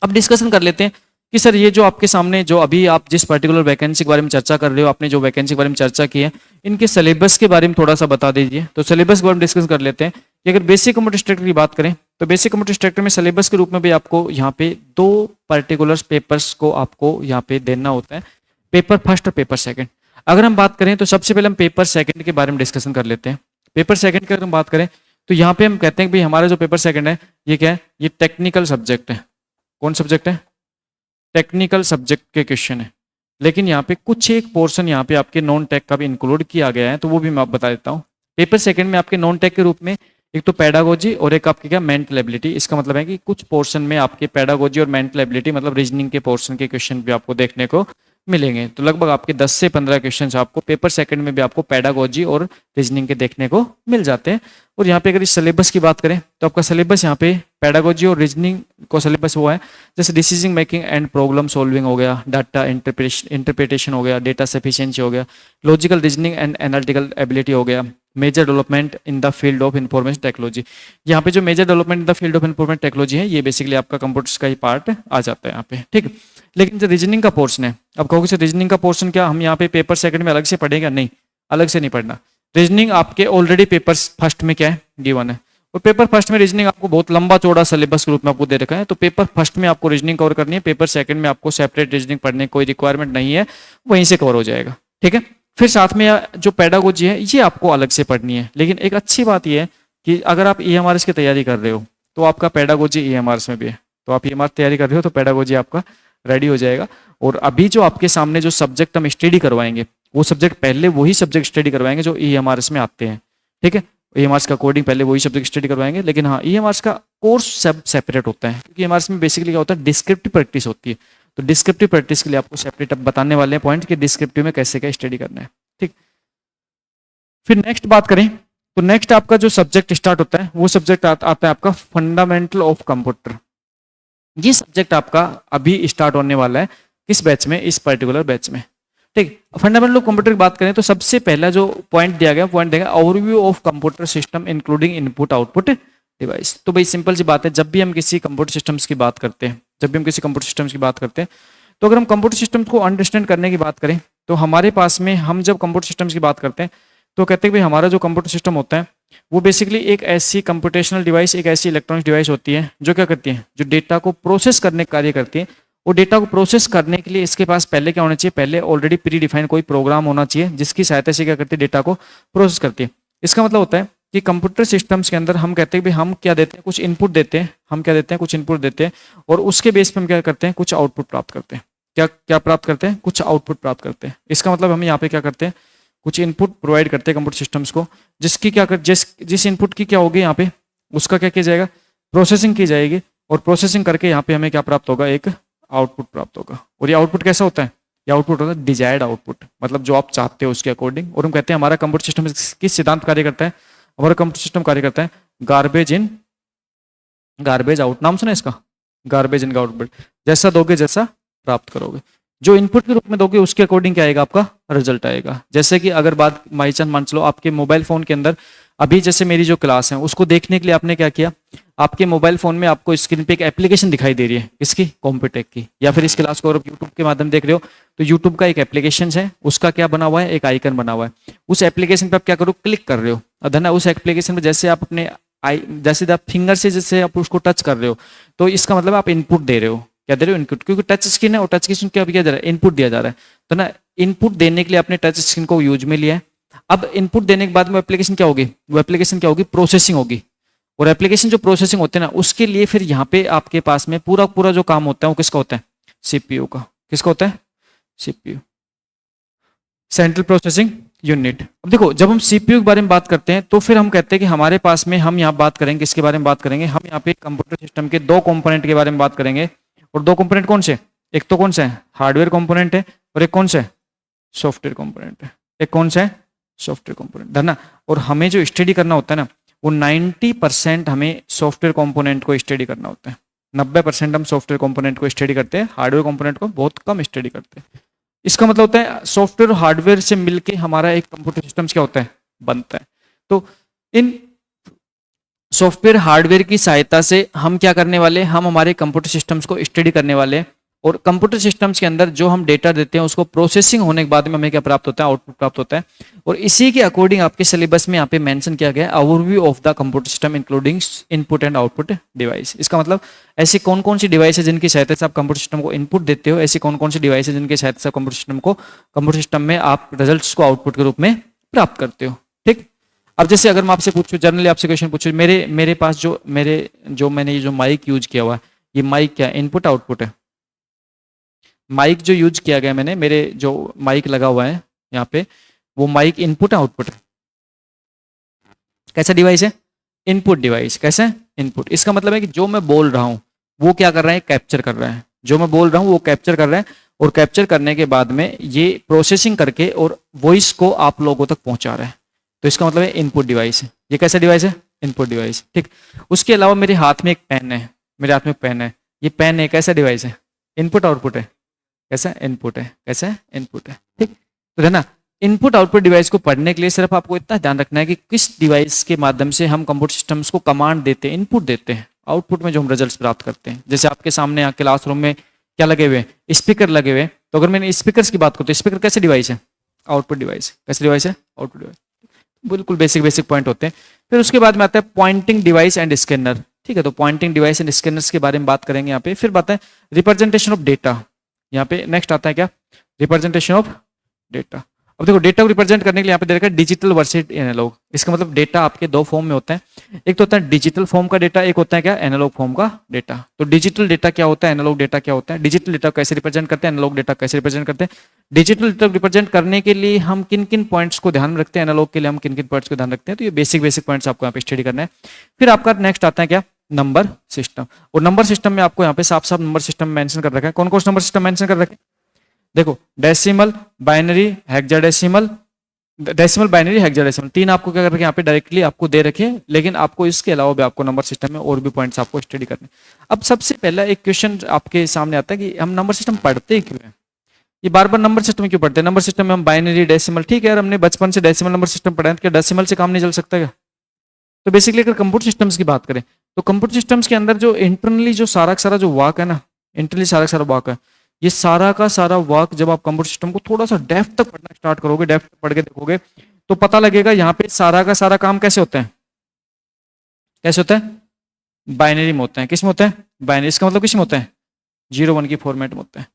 अब डिस्कशन कर लेते हैं कि सर ये जो आपके सामने जो अभी आप जिस पर्टिकुलर वैकेंसी के बारे में चर्चा कर रहे हो, आपने जो वैकेंसी के बारे में चर्चा की है, इनके सिलेबस के बारे में थोड़ा सा बता दीजिए। तो सिलेबस के बारे में डिस्कस कर लेते हैं कि अगर बेसिक कंप्यूटर इंस्ट्रक्टर की बात करें तो बेसिक कंप्यूटर इंस्ट्रक्टर में सिलेबस के रूप में भी आपको यहाँ पे 2 पर्टिकुलर पेपर्स को आपको यहाँ पे देना होता है, पेपर फर्स्ट और पेपर सेकंड। अगर हम बात करें तो सबसे पहले हम पेपर सेकंड के बारे में डिस्कशन कर लेते हैं। पेपर सेकंड की अगर हम बात करें तो यहाँ पे हम कहते हैं कि भाई हमारा जो पेपर सेकंड है ये क्या है? ये टेक्निकल सब्जेक्ट है। कौन सब्जेक्ट है? टेक्निकल सब्जेक्ट के क्वेश्चन है। लेकिन यहाँ पे कुछ एक पोर्शन यहाँ पे आपके नॉन टेक का भी इंक्लूड किया गया है, तो वो भी मैं आप बता देता हूँ। पेपर सेकंड में आपके नॉन टेक के रूप में एक तो पेडागोजी और एक आपकी क्या मेंटल एबिलिटी। इसका मतलब है कि कुछ पोर्शन में आपके पेडागोजी और मेंटल एबिलिटी मतलब रीजनिंग के पोर्शन के क्वेश्चन भी आपको देखने को मिलेंगे। तो लगभग आपके 10 से 15 क्वेश्चन आपको पेपर सेकंड में भी आपको पेडागोजी और रीजनिंग के देखने को मिल जाते हैं। और यहाँ पे अगर इस सिलेबस की बात करें तो आपका सिलेबस यहाँ पे पेडागोजी और रीजनिंग को सिलेबस हुआ है, जैसे decision making and problem solving हो गया, डाटा इंटरप्रिटेशन हो गया, डेटा सफिशिएंसी हो गया, logical reasoning and analytical ability हो गया, major development in the field of information technology. यहाँ पे जो major development in the field of information technology है ये बेसिकली आपका कंप्यूटर्स का ही पार्ट आ जाता है यहाँ पे, ठीक। लेकिन जो रीजनिंग का पोर्शन है, अब कहोगे सर रीजनिंग का पोर्शन क्या हम यहाँ पे पेपर सेकंड में अलग से पढ़ेगा? नहीं, अलग से नहीं पढ़ना। रीजनिंग आपके ऑलरेडी पेपर फर्स्ट में क्या है, गिवन है, और पेपर फर्स्ट में रीजनिंग आपको बहुत लंबा चौड़ा सिलेबस के रूप में आपको दे रखा है। तो पेपर फर्स्ट में आपको रीजनिंग कवर करनी है, पेपर सेकंड में आपको सेपरेट रीजनिंग पढ़ने की कोई रिक्वायरमेंट नहीं है, वहीं से कवर हो जाएगा, ठीक है। फिर साथ में जो पेडागोजी है ये आपको अलग से पढ़नी है। लेकिन एक अच्छी बात यह है कि अगर आप EMRS की तैयारी कर रहे हो तो आपका पेडागोजी EMRS में भी है, तो आप EMRS तैयारी कर रहे हो तो पेडागोजी आपका रेडी हो जाएगा। और अभी जो आपके सामने जो सब्जेक्ट हम स्टडी करवाएंगे वो सब्जेक्ट पहले वही सब्जेक्ट स्टडी करवाएंगे जो EMRS में आते हैं, ठीक है। EMRS का कोडिंग पहले वही सब्जेक्ट स्टडी करवाएंगे, लेकिन हाँ EMRS का कोर्स सब सेपरेट होता है, क्योंकि EMRS में बेसिकली क्या होता है, डिस्क्रिप्टिव प्रैक्टिस होती है। तो डिस्क्रिप्टिव प्रैक्टिस के लिए आपको सेपरेट अब बताने वाले हैं पॉइंट कि डिस्क्रिप्टिव में कैसे क्या स्टडी करना है, ठीक। फिर नेक्स्ट बात करें तो नेक्स्ट आपका जो सब्जेक्ट स्टार्ट होता है वो सब्जेक्ट आता है आपका फंडामेंटल ऑफ कंप्यूटर। ये सब्जेक्ट आपका अभी स्टार्ट होने वाला है, किस बैच में, इस पर्टिकुलर बैच में, ठीक। फंडामेंटल ऑफ कंप्यूटर की बात करें तो सबसे पहला जो पॉइंट दिया गया पॉइंट देगा overview of computer system including input output device. तो भाई सिंपल सी बात है, जब भी हम किसी कंप्यूटर सिस्टम्स की बात करते हैं, तो अगर हम कंप्यूटर सिस्टम्स को अंडरस्टैंड करने की बात करें तो हमारे पास में हम जब कंप्यूटर सिस्टम्स की बात करते हैं तो कहते हैं भाई हमारा जो कंप्यूटर सिस्टम होता है वो बेसिकली एक ऐसी कंप्यूटेशनल डिवाइस, एक ऐसी इलेक्ट्रॉनिक डिवाइस होती है जो क्या करती है, जो डेटा को प्रोसेस करने का कार्य करती है। और डेटा को प्रोसेस करने के लिए इसके पास पहले क्या होना चाहिए, पहले ऑलरेडी प्री डिफाइंड कोई प्रोग्राम होना चाहिए जिसकी सहायता से क्या करती है, डेटा को प्रोसेस करती है। इसका मतलब होता है कि कंप्यूटर सिस्टम्स के अंदर हम कहते हैं भाई हम क्या देते हैं, कुछ इनपुट देते हैं, हम क्या देते हैं, कुछ इनपुट देते हैं, और उसके बेस पे हम क्या करते हैं, कुछ आउटपुट प्राप्त करते हैं। क्या क्या प्राप्त करते हैं, कुछ आउटपुट प्राप्त करते हैं। इसका मतलब हम यहाँ पे क्या करते हैं, कुछ इनपुट प्रोवाइड करते हैं कंप्यूटर सिस्टम्स को, जिसकी क्या कर जिस इनपुट की क्या होगी यहाँ पे उसका क्या किया जाएगा, प्रोसेसिंग की जाएगी, और प्रोसेसिंग करके यहाँ पे हमें क्या प्राप्त होगा, एक आउटपुट प्राप्त होगा। और ये आउटपुट कैसा होता है, ये आउटपुट होता है डिजायर्ड आउटपुट, मतलब जो आप चाहते हो उसके अकॉर्डिंग। और हम कहते हैं हमारा कंप्यूटर सिस्टम किस सिद्धांत कार्य करता है, हमारा कंप्यूटर सिस्टम कार्य करता है गार्बेज इन गार्बेज आउट। नाम सुना इसका, गार्बेज इन आउटपुट, जैसा दोगे जैसा प्राप्त करोगे, जो इनपुट के रूप में दोगे उसके अकॉर्डिंग क्या आएगा, आपका रिजल्ट आएगा। जैसे कि अगर बात माई चांस मान चलो आपके मोबाइल फोन के अंदर अभी जैसे मेरी जो क्लास है उसको देखने के लिए आपने क्या किया, आपके मोबाइल फोन में आपको स्क्रीन पे एक एप्लीकेशन दिखाई दे रही है, किसकी, कॉम्पिटेक की। या फिर इस क्लास को अगर यूट्यूब के माध्यम देख रहे हो तो यूट्यूब का एक एप्लीकेशन है, उसका क्या बना हुआ है, एक आइकन बना हुआ है। उस एप्लीकेशन पे आप क्या करो, क्लिक कर रहे हो, है ना। उस एप्लीकेशन में जैसे आप अपने जैसे आप फिंगर से जैसे आप उसको टच कर रहे हो तो इसका मतलब आप इनपुट दे रहे हो, क्या दे रहे हो, इनपुट। क्योंकि टच स्क्रीन है और टच स्क्रीन क्या किया जा रहा है, इनपुट दिया जा रहा है। तो ना इनपुट देने के लिए आपने टच स्क्रीन को यूज में लिया है। अब इनपुट देने के बाद में एप्लीकेशन क्या होगी, वो एप्लीकेशन क्या होगी, प्रोसेसिंग होगी। और एप्लीकेशन जो प्रोसेसिंग होते हैं ना उसके लिए फिर यहाँ पे आपके पास में पूरा पूरा जो काम होता है वो किसका होता है, सीपीयू का। किसका होता है, सीपीयू, सेंट्रल प्रोसेसिंग यूनिट। अब देखो जब हम सीपीयू के बारे में बात करते हैं तो फिर हम कहते हैं कि हमारे पास में हम यहाँ बात करेंगे, किसके बारे में बात करेंगे, हम यहाँ पे कंप्यूटर सिस्टम के दो कंपोनेंट के बारे में बात करेंगे। और दो कंपोनेंट कौन से, एक तो कौन सा है, हार्डवेयर कंपोनेंट है, और एक कौन सा है, सॉफ्टवेयर कंपोनेंट है। एक कौन सा है, सॉफ्टवेयर कंपोनेंट, है ना। और हमें जो स्टडी करना होता है ना वो 90% हमें सॉफ्टवेयर कंपोनेंट को स्टडी करना होता है। 90% हम सॉफ्टवेयर कंपोनेंट को स्टडी करते हैं, हार्डवेयर कंपोनेंट को बहुत कम स्टडी करते हैं। इसका मतलब होता है सॉफ्टवेयर और हार्डवेयर से मिलके हमारा एक कंप्यूटर सिस्टम क्या होता है, बनता है। तो इन सॉफ्टवेयर हार्डवेयर की सहायता से हम क्या करने वाले, हम हमारे कंप्यूटर सिस्टम्स को स्टडी करने वाले हैं। और कंप्यूटर सिस्टम्स के अंदर जो हम डेटा देते हैं उसको प्रोसेसिंग होने के बाद में हमें क्या प्राप्त होता है, आउटपुट प्राप्त होता है। और इसी के अकॉर्डिंग आपके सिलेबस में यहाँ पे मेंशन किया गया है overview of the computer system including input and output device. इसका मतलब ऐसी कौन कौन सी डिवाइस है जिनकी सहायता से आप कंप्यूटर सिस्टम को इनपुट देते हो, ऐसी कौन कौन सी डिवाइस है जिनकी सहायता से आप कंप्यूटर सिस्टम में आप रिजल्ट को आउटपुट के रूप में प्राप्त करते हो, ठीक। अब जैसे अगर मैं आपसे पूछूं, जनरली आपसे क्वेश्चन पूछूं, मेरे पास मैंने ये जो माइक यूज किया हुआ है, ये माइक क्या इनपुट आउटपुट है। माइक जो यूज किया गया मैंने, मेरे जो माइक लगा हुआ है यहाँ पे, वो माइक इनपुट आउटपुट है, कैसा डिवाइस है, इनपुट डिवाइस। कैसे, इनपुट। इसका मतलब है कि जो मैं बोल रहा हूँ वो क्या कर रहा है, कैप्चर कर रहा है। जो मैं बोल रहा हूँ वो कैप्चर कर रहे हैं, और कैप्चर करने के बाद में ये प्रोसेसिंग करके और वॉइस को आप लोगों तक पहुंचा रहा है। तो इसका मतलब है इनपुट डिवाइस है। ये कैसा डिवाइस है? Input device. ठीक। उसके अलावा मेरे हाथ में एक पेन है, मेरे हाथ में पेन है, ये पेन एक ऐसा डिवाइस है, इनपुट आउटपुट है। कैसा? इनपुट है। कैसा है? इनपुट है। ठीक। तो है ना, इनपुट आउटपुट डिवाइस को पढ़ने के लिए सिर्फ आपको इतना ध्यान रखना है कि किस डिवाइस के माध्यम से हम कंप्यूटर सिस्टम्स को कमांड देते हैं, इनपुट देते हैं, आउटपुट में जो हम रिजल्ट्स प्राप्त करते हैं। जैसे आपके सामने यहाँ क्लासरूम में क्या लगे हुए हैं? स्पीकर लगे हुए हैं। तो अगर मैंने स्पीकर्स की बात करूँ तो स्पीकर कैसे डिवाइस है? Output device. कैसे डिवाइस है? Output device. बिल्कुल बेसिक बेसिक पॉइंट होते हैं। फिर उसके बाद में आता है पॉइंटिंग डिवाइस एंड स्कैनर। ठीक है, तो पॉइंटिंग डिवाइस एंड स्कैनर्स के बारे में बात करेंगे यहाँ पे। फिर बात है रिप्रेजेंटेशन ऑफ डेटा। यहाँ पे नेक्स्ट आता है क्या? Representation of data. अब देखो, डेटा को रिप्रेजेंट करने के लिए यहाँ पे दे रखा है डिजिटल वर्सेस एनालॉग। इसका मतलब डेटा आपके दो फॉर्म में होता है, एक तो होता है डिजिटल फॉर्म का डेटा, एक होता है क्या? एनालॉग फॉर्म का डेटा। तो डिजिटल डेटा क्या होता है, एनालॉग डेटा क्या होता है, डिजिटल डेटा कैसे रिप्रेजेंट करते हैं, एनालॉग डेटा कैसे रिप्रेजेंट करते हैं। डिजिटल डेटा रिप्रेजेंट करने के लिए हम किन किन पॉइंट्स को ध्यान में रखते हैं, एनालॉग के लिए हम किन किन पॉइंट्स को ध्यान रखते हैं। तो ये बेसिक बेसिक पॉइंट्स आपको यहाँ पे स्टडी करना है। फिर आपका नेक्स्ट आता है क्या? Number system. और नंबर सिस्टम में आपको यहाँ पे साफ साफ नंबर सिस्टम मेंशन कर रखा है। कौन कौन सा नंबर सिस्टम मेंशन कर रखा है? देखो, decimal, binary, hexadecimal, decimal, binary, hexadecimal, तीन आपको क्या कर रखे हैं यहाँ पे डायरेक्टली आपको दे रखे हैं। लेकिन आपको इसके अलावा भी आपको नंबर सिस्टम में और भी पॉइंट्स आपको स्टडी करने। अब सबसे पहला एक क्वेश्चन आपके सामने आता है कि हम नंबर सिस्टम पढ़ते क्यों हैं? ये बार बार नंबर सिस्टम क्यों पढ़ते हैं? नंबर सिस्टम में हम बाइनरी, डेसिमल, ठीक है यार, हमने बचपन से डेसिमल नंबर सिस्टम पढ़ा है, क्या डेसिमल से काम नहीं चल सकता क्या? तो बेसिकली अगर कंप्यूटर सिस्टम्स की बात करें तो कंप्यूटर सिस्टम्स के अंदर जो इंटरनली जो सारा का सारा जो वर्क है ना, इंटरनली सारा का सारा वर्क है, ये सारा का सारा वर्क जब आप कंप्यूटर सिस्टम को थोड़ा सा डेप्थ तक पढ़ना स्टार्ट करोगे, डेप्थ तक पढ़ के देखोगे, तो पता लगेगा यहाँ पे सारा का सारा काम कैसे होता है? कैसे होता है? बाइनरी में होता है। किस में होता है? बाइनरी। इसका मतलब किस में होता है? 0 1 की फॉर्मेट में होता है।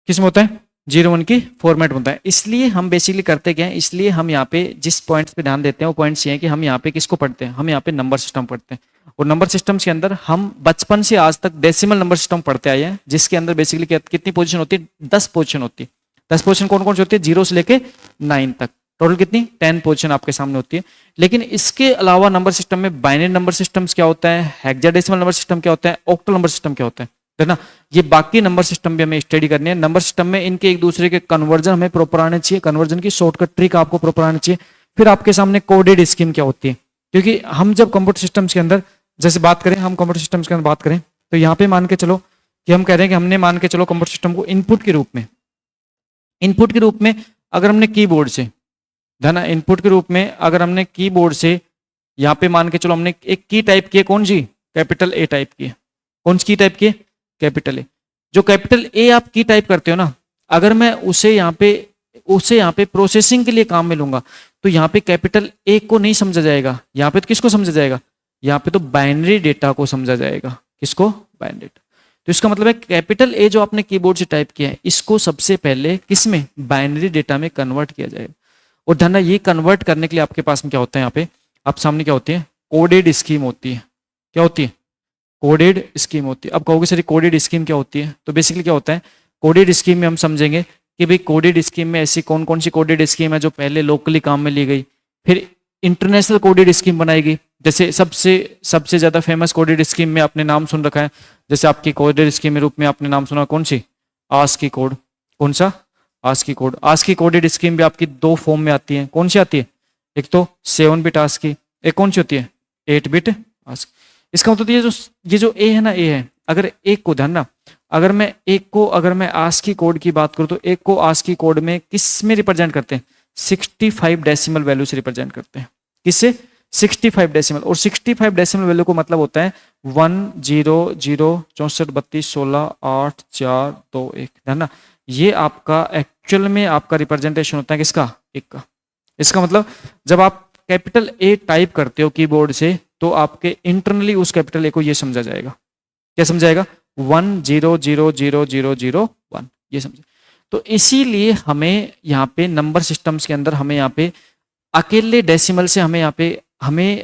किस में होता है? 0 1 की फॉर्मेट में होता है। इसलिए हम बेसिकली करते क्या है, इसलिए हम यहाँ पे जिस पॉइंट्स पे ध्यान देते हैं वो पॉइंट्स ये हैं कि हम यहाँ पे किसको पढ़ते हैं? हम यहाँ पे नंबर सिस्टम पढ़ते हैं। और नंबर सिस्टम्स के अंदर हम बचपन से आज तक डेसिमल नंबर सिस्टम पढ़ते आए हैं, जिसके अंदर बेसिकली कितनी पोजीशन होती है? 10 पोजीशन होती है। 10 पोजीशन कौन कौन सी होती है? 0 से लेके 9 तक। टोटल कितनी? 10 पोजीशन आपके सामने होती है। लेकिन इसके अलावा नंबर सिस्टम में बाइनरी नंबर सिस्टम्स क्या होता है, हेक्साडेसिमल नंबर सिस्टम क्या होता है, ऑक्टल नंबर सिस्टम क्या होता है ना, ये बाकी नंबर सिस्टम भी हमें स्टडी करनी है। नंबर सिस्टम में इनके एक दूसरे के कन्वर्जन हमें प्रॉपर आने चाहिए, कन्वर्जन की शॉर्टकट ट्रिक आपको प्रॉपर आनी चाहिए। फिर आपके सामने कोडेड स्कीम क्या होती है, क्योंकि हम जब कंप्यूटर सिस्टम्स के अंदर जैसे बात करें, हम कंप्यूटर सिस्टम्स के अंदर बात करें तो यहाँ पे मान के चलो कि हम कह रहे हैं कि हमने मान के चलो कंप्यूटर सिस्टम को इनपुट के रूप में अगर हमने कीबोर्ड से ना, इनपुट के रूप में अगर हमने कीबोर्ड से यहाँ पे मान के चलो हमने एक की टाइप की है, कौन सी? कैपिटल ए टाइप की है। कौन सी की टाइप की है? Capital A. जो कैपिटल ए आप की टाइप करते हो ना, अगर मैं उसे यहाँ पे प्रोसेसिंग के लिए काम में लूंगा तो यहाँ पे कैपिटल ए को नहीं समझा जाएगा। यहाँ पे तो किसको समझा जाएगा? यहाँ पे तो बाइनरी डेटा को समझा जाएगा। किसको? Binary data. तो इसका मतलब है कैपिटल ए जो आपने कीबोर्ड से टाइप किया है, इसको सबसे पहले किसमें? बाइनरी डेटा में कन्वर्ट किया जाएगा। और धन्ना ये कन्वर्ट करने के लिए आपके पास में क्या होता है? यहाँ पे आप सामने क्या होती है? कोडेड स्कीम होती है। क्या होती है? कोडेड स्कीम होती है। अब कहोगे सर कोडेड स्कीम क्या होती है? तो बेसिकली क्या होता है, कोडेड स्कीम में हम समझेंगे कि भाई कोडेड स्कीम में ऐसी कौन कौन सी कोडेड स्कीम है जो पहले लोकली काम में ली गई, फिर इंटरनेशनल कोडेड स्कीम बनाई गई। जैसे सबसे ज्यादा फेमस कोडेड स्कीम में आपने नाम सुन रखा है, जैसे आपकी कोडेड स्कीम के रूप में आपने नाम सुना कौन सी? ASCII code. कौन सा? ASCII code. ASCII coded scheme भी आपकी दो फॉर्म में आती है। कौन सी आती है? एक तो 7 बिट आस्की, एक कौन सी होती है? 8 बिट आस्की। इसका मतलब ये जो ए है ना, ए है, अगर एक को ध्यान ना, अगर मैं आस्की कोड की बात करूं तो एक को आस्की कोड में किस में रिप्रेजेंट करते हैं? 65 डेसिमल वैल्यू से रिप्रेजेंट करते हैं। किससे? 65 डेसिमल। और 65 डेसिमल वैल्यू को मतलब होता है 1 0 0 64 32 16 8 4 2 1, है ना। ये आपका एक्चुअल में आपका रिप्रेजेंटेशन होता है किसका? एक का। इसका मतलब जब आप कैपिटल ए टाइप करते हो कीबोर्ड से तो आपके इंटरनली उस कैपिटल ए को ये समझा जाएगा। क्या समझाएगा? 1 0 0 0 0 0 1, ये समझे। तो इसीलिए हमें यहाँ पे नंबर सिस्टम्स के अंदर हमें यहाँ पे अकेले डेसिमल से हमें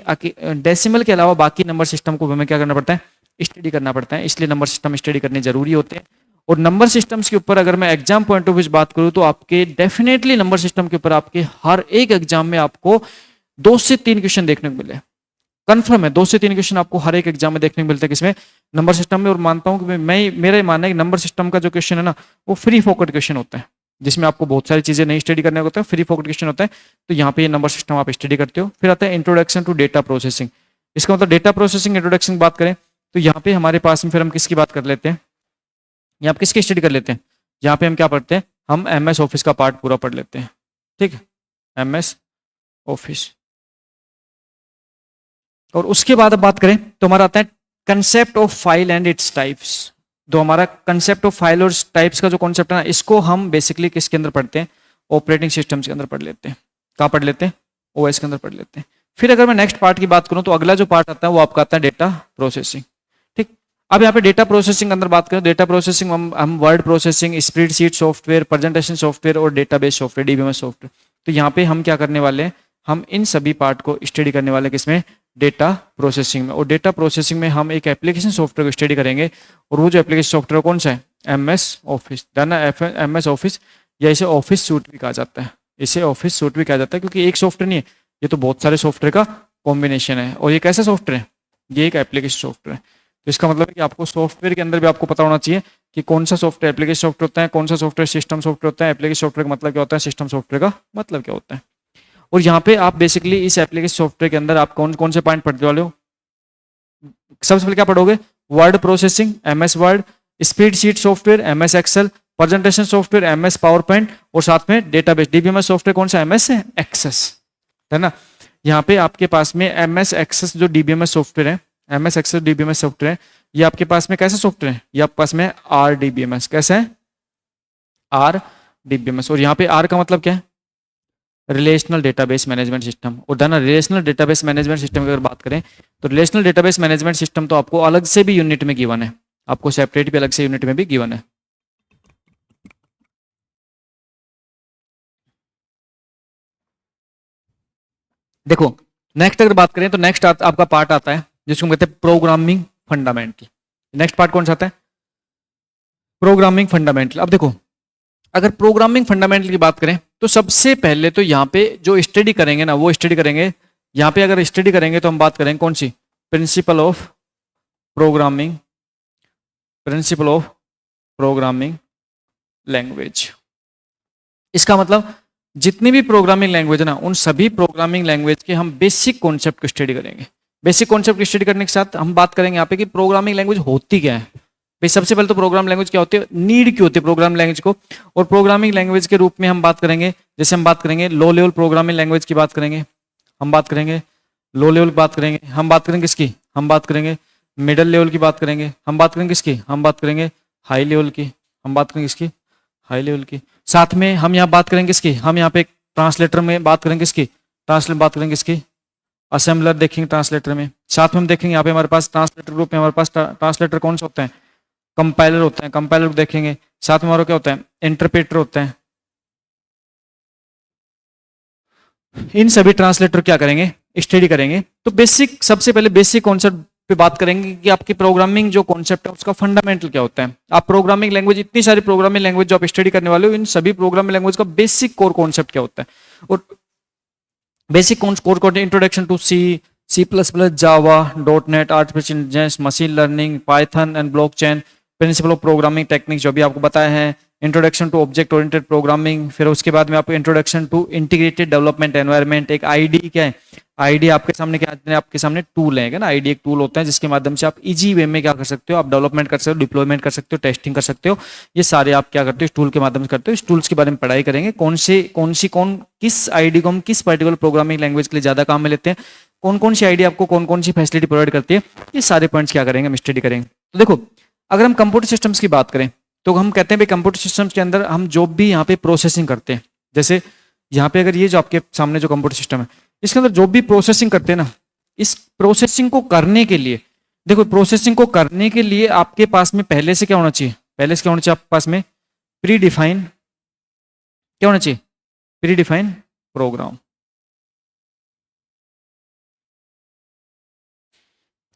डेसिमल के अलावा बाकी नंबर सिस्टम को हमें क्या करना पड़ता है? स्टडी करना पड़ता है। इसलिए नंबर सिस्टम स्टडी करने जरूरी होते हैं। और नंबर सिस्टम्स के ऊपर अगर मैं एग्जाम पॉइंट ऑफ व्यू बात करूं तो आपके डेफिनेटली नंबर सिस्टम के ऊपर आपके हर एक एग्जाम में आपको 2 से 3 क्वेश्चन देखने को मिले। कंफर्म है 2 से 3 क्वेश्चन आपको हर एक एग्जाम में देखने को मिलते हैं किसमें, नंबर सिस्टम में। और मानता हूं कि मैं मेरा मानना है कि नंबर सिस्टम का जो क्वेश्चन है ना वो फ्री फोकट क्वेश्चन होता है, जिसमें आपको बहुत सारी चीजें नहीं स्टडी करने को होता है, फ्री फोकट क्वेश्चन होता है। तो यहाँ पे ये नंबर सिस्टम आप स्टडी करते हो। फिर आता है इंट्रोडक्शन टू डेटा प्रोसेसिंग। इसका मतलब डेटा प्रोसेसिंग इंट्रोडक्शन की बात करें तो यहाँ पे हमारे पास में फिर हम किसकी बात कर लेते हैं, यहाँ पे किसकी स्टडी कर लेते हैं, यहाँ पे हम क्या पढ़ते हैं, हम MS ऑफिस का पार्ट पूरा पढ़ लेते हैं। ठीक है, MS ऑफिस। और उसके बाद अब बात करें तो हमारा आता है concept of file and its types. तो हमारा कंसेप्ट ऑफ फाइल और टाइप्स का जो कॉन्सेप्ट है ना, इसको हम बेसिकली किसके अंदर पढ़ते हैं, ऑपरेटिंग सिस्टम के अंदर पढ़ लेते हैं। कहाँ पढ़ लेते हैं, OS के अंदर पढ़ लेते हैं। फिर अगर मैं नेक्स्ट पार्ट की बात करूं तो अगला जो पार्ट आता है वो आपका आता है डेटा प्रोसेसिंग। ठीक, अब यहाँ पे डेटा प्रोसेसिंग अंदर बात करें, डेटा प्रोसेसिंग हम word processing, spreadsheet software, presentation software और डेटाबेस सॉफ्टवेयर, DBMS सॉफ्टवेयर। तो यहाँ पे हम क्या करने वाले हैं, हम इन सभी पार्ट को स्टडी करने वाले किसमें, डेटा प्रोसेसिंग में। और डेटा प्रोसेसिंग में हम एक एप्लीकेशन सॉफ्टवेयर को स्टडी करेंगे, और वो जो एप्लीकेशन सॉफ्टवेयर कौन सा है, MS ऑफिस। ना MS ऑफिस, या इसे ऑफिस सूट भी कहा जाता है, इसे ऑफिस सूट भी कहा जाता है, क्योंकि एक सॉफ्टवेयर नहीं है, ये तो बहुत सारे सॉफ्टवेयर का कॉम्बिनेशन है। और ये कैसा सॉफ्टवेयर है, ये एक एप्लीकेशन सॉफ्टवेयर है। तो इसका मतलब है कि आपको सॉफ्टवेयर के अंदर भी आपको पता होना चाहिए कि कौन सा सॉफ्टवेयर एप्लीकेशन सॉफ्टवेयर होता है, कौन सा सॉफ्टवेयर सिस्टम सॉफ्टवेयर होता है, एप्लीकेशन सॉफ्टवेयर का मतलब क्या होता है, सिस्टम सॉफ्टवेयर का मतलब क्या होता है। और यहाँ पे आप बेसिकली इस एप्लीकेशन सॉफ्टवेयर के अंदर आप कौन कौन से पॉइंट पढ़ने वाले हो, सबसे पहले क्या पढ़ोगे, word processing MS Word, spreadsheet software MS Excel, presentation software MS PowerPoint, और साथ में डेटाबेस DBMS सॉफ्टवेयर कौन सा, MS एक्सेस, है ना। यहाँ पे आपके पास में MS एक्सेस जो DBMS सॉफ्टवेयर है, MS एक्सेस DBMS सॉफ्टवेयर है, ये आपके पास में कैसा सॉफ्टवेयर है, ये आपके पास में RDBMS, कैसा है, RDBMS। और यहाँ पे R का मतलब क्या है, रिलेशनल डेटाबेस मैनेजमेंट सिस्टम। और then relational database management system की अगर बात करें तो रिलेशनल डेटाबेस मैनेजमेंट सिस्टम तो आपको अलग से भी यूनिट में गिवन है, आपको सेपरेट भी अलग से यूनिट में भी गिवन है। देखो नेक्स्ट अगर बात करें तो नेक्स्ट आपका पार्ट आता है जिसको हम कहते हैं प्रोग्रामिंग फंडामेंटल। नेक्स्ट पार्ट कौन सा आता है, प्रोग्रामिंग फंडामेंटल। अब देखो अगर प्रोग्रामिंग फंडामेंटल की बात करें तो सबसे पहले तो यहाँ पे जो स्टडी करेंगे ना वो स्टडी करेंगे, यहाँ पे अगर स्टडी करेंगे तो हम बात करेंगे कौन सी, principle of programming, principle of programming language. इसका मतलब जितनी भी प्रोग्रामिंग लैंग्वेज है ना उन सभी प्रोग्रामिंग लैंग्वेज के हम बेसिक कॉन्सेप्ट को स्टडी करेंगे। बेसिक कॉन्सेप्ट की स्टडी करने के साथ हम बात करेंगे यहाँ पे कि प्रोग्रामिंग लैंग्वेज होती क्या है। भाई सबसे पहले तो प्रोग्राम लैंग्वेज क्या होती है, नीड क्यों होती है प्रोग्राम लैंग्वेज को, और प्रोग्रामिंग लैंग्वेज के रूप में हम बात करेंगे, जैसे हम बात करेंगे लो लेवल प्रोग्रामिंग लैंग्वेज की बात करेंगे, हम बात करेंगे लो लेवल की बात करेंगे, हम बात करेंगे किसकी, हम बात करेंगे मिडिल लेवल की बात करेंगे, हम बात करेंगे किसकी, हम बात करेंगे हाई लेवल की, हम बात करेंगे किसकी, हाई लेवल की। साथ में हम यहाँ बात करेंगे किसकी, हम यहाँ पे ट्रांसलेटर में बात करेंगे किसकी, ट्रांसलेट बात करेंगे किसकी, असेंबलर देखेंगे ट्रांसलेटर में। साथ में हम देखेंगे यहाँ पे हमारे पास ट्रांसलेटर ग्रुप में हमारे पास ट्रांसलेटर कौन सा होता है, कंपाइलर होता है, कंपाइलर को देखेंगे। साथ में हमारा क्या होता है, इंटरप्रेटर होता है। इन सभी ट्रांसलेटर क्या करेंगे, स्टडी करेंगे। तो बेसिक सबसे पहले बेसिक कॉन्सेप्ट पे बात करेंगे कि आपकी प्रोग्रामिंग जो कॉन्सेप्ट है उसका फंडामेंटल क्या होता है। आप प्रोग्रामिंग लैंग्वेज, इतनी सारी प्रोग्रामिंग लैंग्वेज जो आप स्टडी करने वाले हो, इन सभी प्रोग्रामिंग लैंग्वेज का बेसिक कोर कॉन्सेप्ट क्या होता है। और basic core code, introduction to C++, Java, .NET, artificial intelligence, machine learning, Python and blockchain, principle of programming techniques जो भी आपको बताया है, introduction to object oriented programming. फिर उसके बाद में आपको introduction to integrated development environment. एक आईडी क्या है, आईडी आपके सामने क्या, आपके सामने टूल है ना, आईडी एक टूल होता है जिसके माध्यम से आप इजी वे में क्या कर सकते हो, आप डेवलपमेंट कर सकते हो, डिप्लॉयमेंट कर सकते हो, टेस्टिंग कर सकते हो। ये सारे आप क्या करते हो, इस टूल के माध्यम से करते हो। इस टूल्स के बारे में पढ़ाई करेंगे, किस आईडी को हम किस पर्टिकुलर प्रोग्रामिंग लैंग्वेज के लिए ज्यादा काम में लेते हैं, कौन कौन सी आईडी आपको कौन कौन सी फैसिलिटी प्रोवाइड करती है, ये सारे पॉइंट्स क्या करेंगे, हम स्टडी करेंगे। तो देखो अगर हम कंप्यूटर सिस्टम्स की बात करें तो हम कहते हैं भाई कंप्यूटर सिस्टम्स के अंदर हम जो भी यहाँ पे प्रोसेसिंग करते हैं, जैसे यहाँ पे अगर ये जो आपके सामने जो कंप्यूटर सिस्टम है इसके अंदर जो भी प्रोसेसिंग करते हैं ना, इस प्रोसेसिंग को करने के लिए, देखो प्रोसेसिंग को करने के लिए आपके पास में पहले से क्या होना चाहिए, पहले से क्या होना चाहिए आपके पास में, प्री डिफाइन क्या होना चाहिए, प्री डिफाइन प्रोग्राम।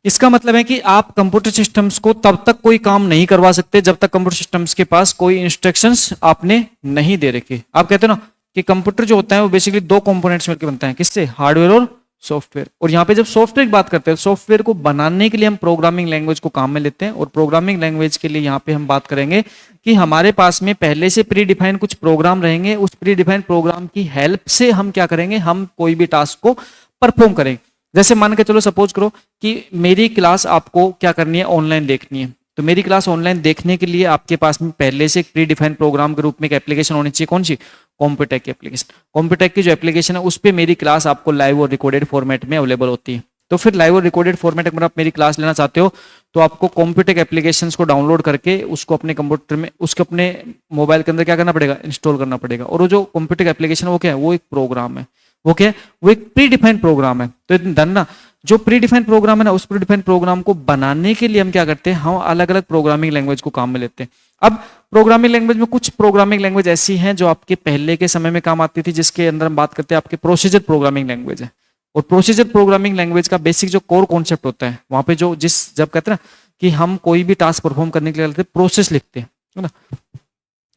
इसका मतलब है कि आप कंप्यूटर सिस्टम्स को तब तक कोई काम नहीं करवा सकते जब तक कंप्यूटर सिस्टम्स के पास कोई इंस्ट्रक्शंस आपने नहीं दे रखे। आप कहते हो ना कि कंप्यूटर जो होता है वो बेसिकली दो कंपोनेंट्स मिलकर बनता है, किससे, हार्डवेयर और सॉफ्टवेयर। और यहाँ पे जब सॉफ्टवेयर की बात करते हैं, सॉफ्टवेयर को बनाने के लिए हम प्रोग्रामिंग लैंग्वेज को काम में लेते हैं। और प्रोग्रामिंग लैंग्वेज के लिए यहाँ पे हम बात करेंगे कि हमारे पास में पहले से प्री डिफाइन कुछ प्रोग्राम रहेंगे, उस प्री डिफाइन प्रोग्राम की हेल्प से हम क्या करेंगे, हम कोई भी टास्क को परफॉर्म करेंगे। जैसे मान के चलो, सपोज करो कि मेरी क्लास आपको क्या करनी है, ऑनलाइन देखनी है। तो मेरी क्लास ऑनलाइन देखने के लिए आपके पास में पहले से एक प्री डिफाइंड प्रोग्राम के रूप में एक एप्लीकेशन होनी चाहिए। कौन सी? कॉम्पिटेक की एप्लीकेशन। कॉम्पिटेक की जो एप्लीकेशन है उस पर मेरी क्लास आपको लाइव और रिकॉर्डेड फॉर्मेट में अवेलेबल होती है। तो फिर लाइव और रिकॉर्डेड फॉर्मेट अगर आप मेरी क्लास लेना चाहते हो तो आपको कॉम्पिटेक एप्लीकेशंस को डाउनलोड करके उसको अपने कंप्यूटर में, उसके अपने मोबाइल के अंदर क्या करना पड़ेगा, इंस्टॉल करना पड़ेगा। और वो जो कॉम्पिटेक एप्लीकेशन है वो क्या है, वो एक प्रोग्राम है। वो क्या है, वो एक प्री डिफाइंड प्रोग्राम है। तो डन ना, जो प्री डिफाइंड प्रोग्राम है ना, उस प्री डिफाइंड प्रोग्राम को बनाने के लिए हम क्या करते हैं, हम अलग अलग प्रोग्रामिंग लैंग्वेज को काम में लेते हैं। अब प्रोग्रामिंग लैंग्वेज में कुछ प्रोग्रामिंग लैंग्वेज ऐसी हैं जो आपके पहले के समय में काम आती थी, जिसके अंदर हम बात करते हैं आपके प्रोसीजर प्रोग्रामिंग लैंग्वेज है। और प्रोसीजर प्रोग्रामिंग लैंग्वेज का बेसिक जो कोर कॉन्सेप्ट होता है वहां पे जो जब कहते हैं ना कि हम कोई भी टास्क परफॉर्म करने के लिए प्रोसेस लिखते हैं, है ना।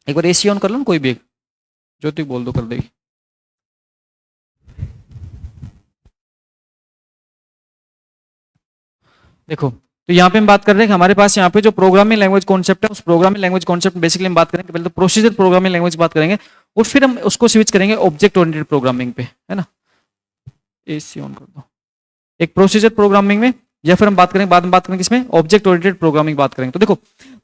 एक बार एसी ऑन कर लो ना, कोई भी ज्योति बोल दो, कर देगी। देखो, तो यहाँ पे हम बात कर रहे हैं कि हमारे पास यहाँ पे जो प्रोग्रामिंग लैंग्वेज कॉन्सेप्ट है, उस प्रोग्रामिंग लैंग्वेज कॉन्सेप्ट बेसिकली हम बात करेंगे। पहले तो प्रोसीजर प्रोग्रामिंग लैंग्वेज बात करेंगे और फिर हम उसको स्विच करेंगे ऑब्जेक्ट ओरिएंटेड प्रोग्रामिंग पे, है ना। एसी ऑन कर दो। एक प्रोसीजर प्रोग्रामिंग में, या फिर हम बात करेंगे, बाद में बात करेंगे किसमें, ऑब्जेक्ट ओरिएंटेड प्रोग्रामिंग बात करेंगे। तो देखो,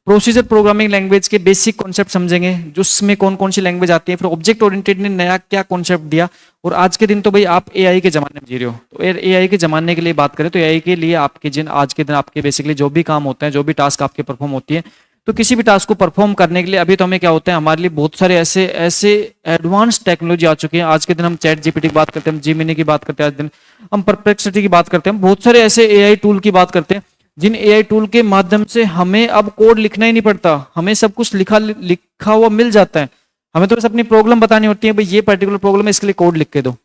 प्रोसीजर प्रोग्रामिंग लैंग्वेज के बेसिक कॉन्सेप्ट समझेंगे, जिसमें कौन कौन सी लैंग्वेज आती है। फिर ऑब्जेक्ट ओरिएंटेड ने नया क्या कॉन्सेप्ट दिया। और आज के दिन तो भाई आप एआई के जमाने में जी रहे हो, तो एआई के जमाने के लिए बात करें तो एआई के लिए आपके जिन आज के दिन आपके बेसिकली जो भी काम होते हैं, जो भी टास्क आपके परफॉर्म होती है, तो किसी भी टास्क को परफॉर्म करने के लिए अभी तो हमें क्या होता है, हमारे लिए बहुत सारे ऐसे ऐसे एडवांस टेक्नोलॉजी आ चुकी है। आज के दिन हम चैट जीपीटी की बात करते हैं, हम जीमिनी की बात करते हैं, आज दिन हम परप्लेक्सिटी की बात करते हैं, हम बहुत सारे ऐसे एआई टूल की बात करते हैं, जिन एआई टूल के माध्यम से हमें अब कोड लिखना ही नहीं पड़ता, हमें सब कुछ लिखा हुआ मिल जाता है। हमें तो बस अपनी प्रॉब्लम बतानी होती है, भाई ये पर्टिकुलर प्रॉब्लम है, इसके लिए कोड लिख के दो।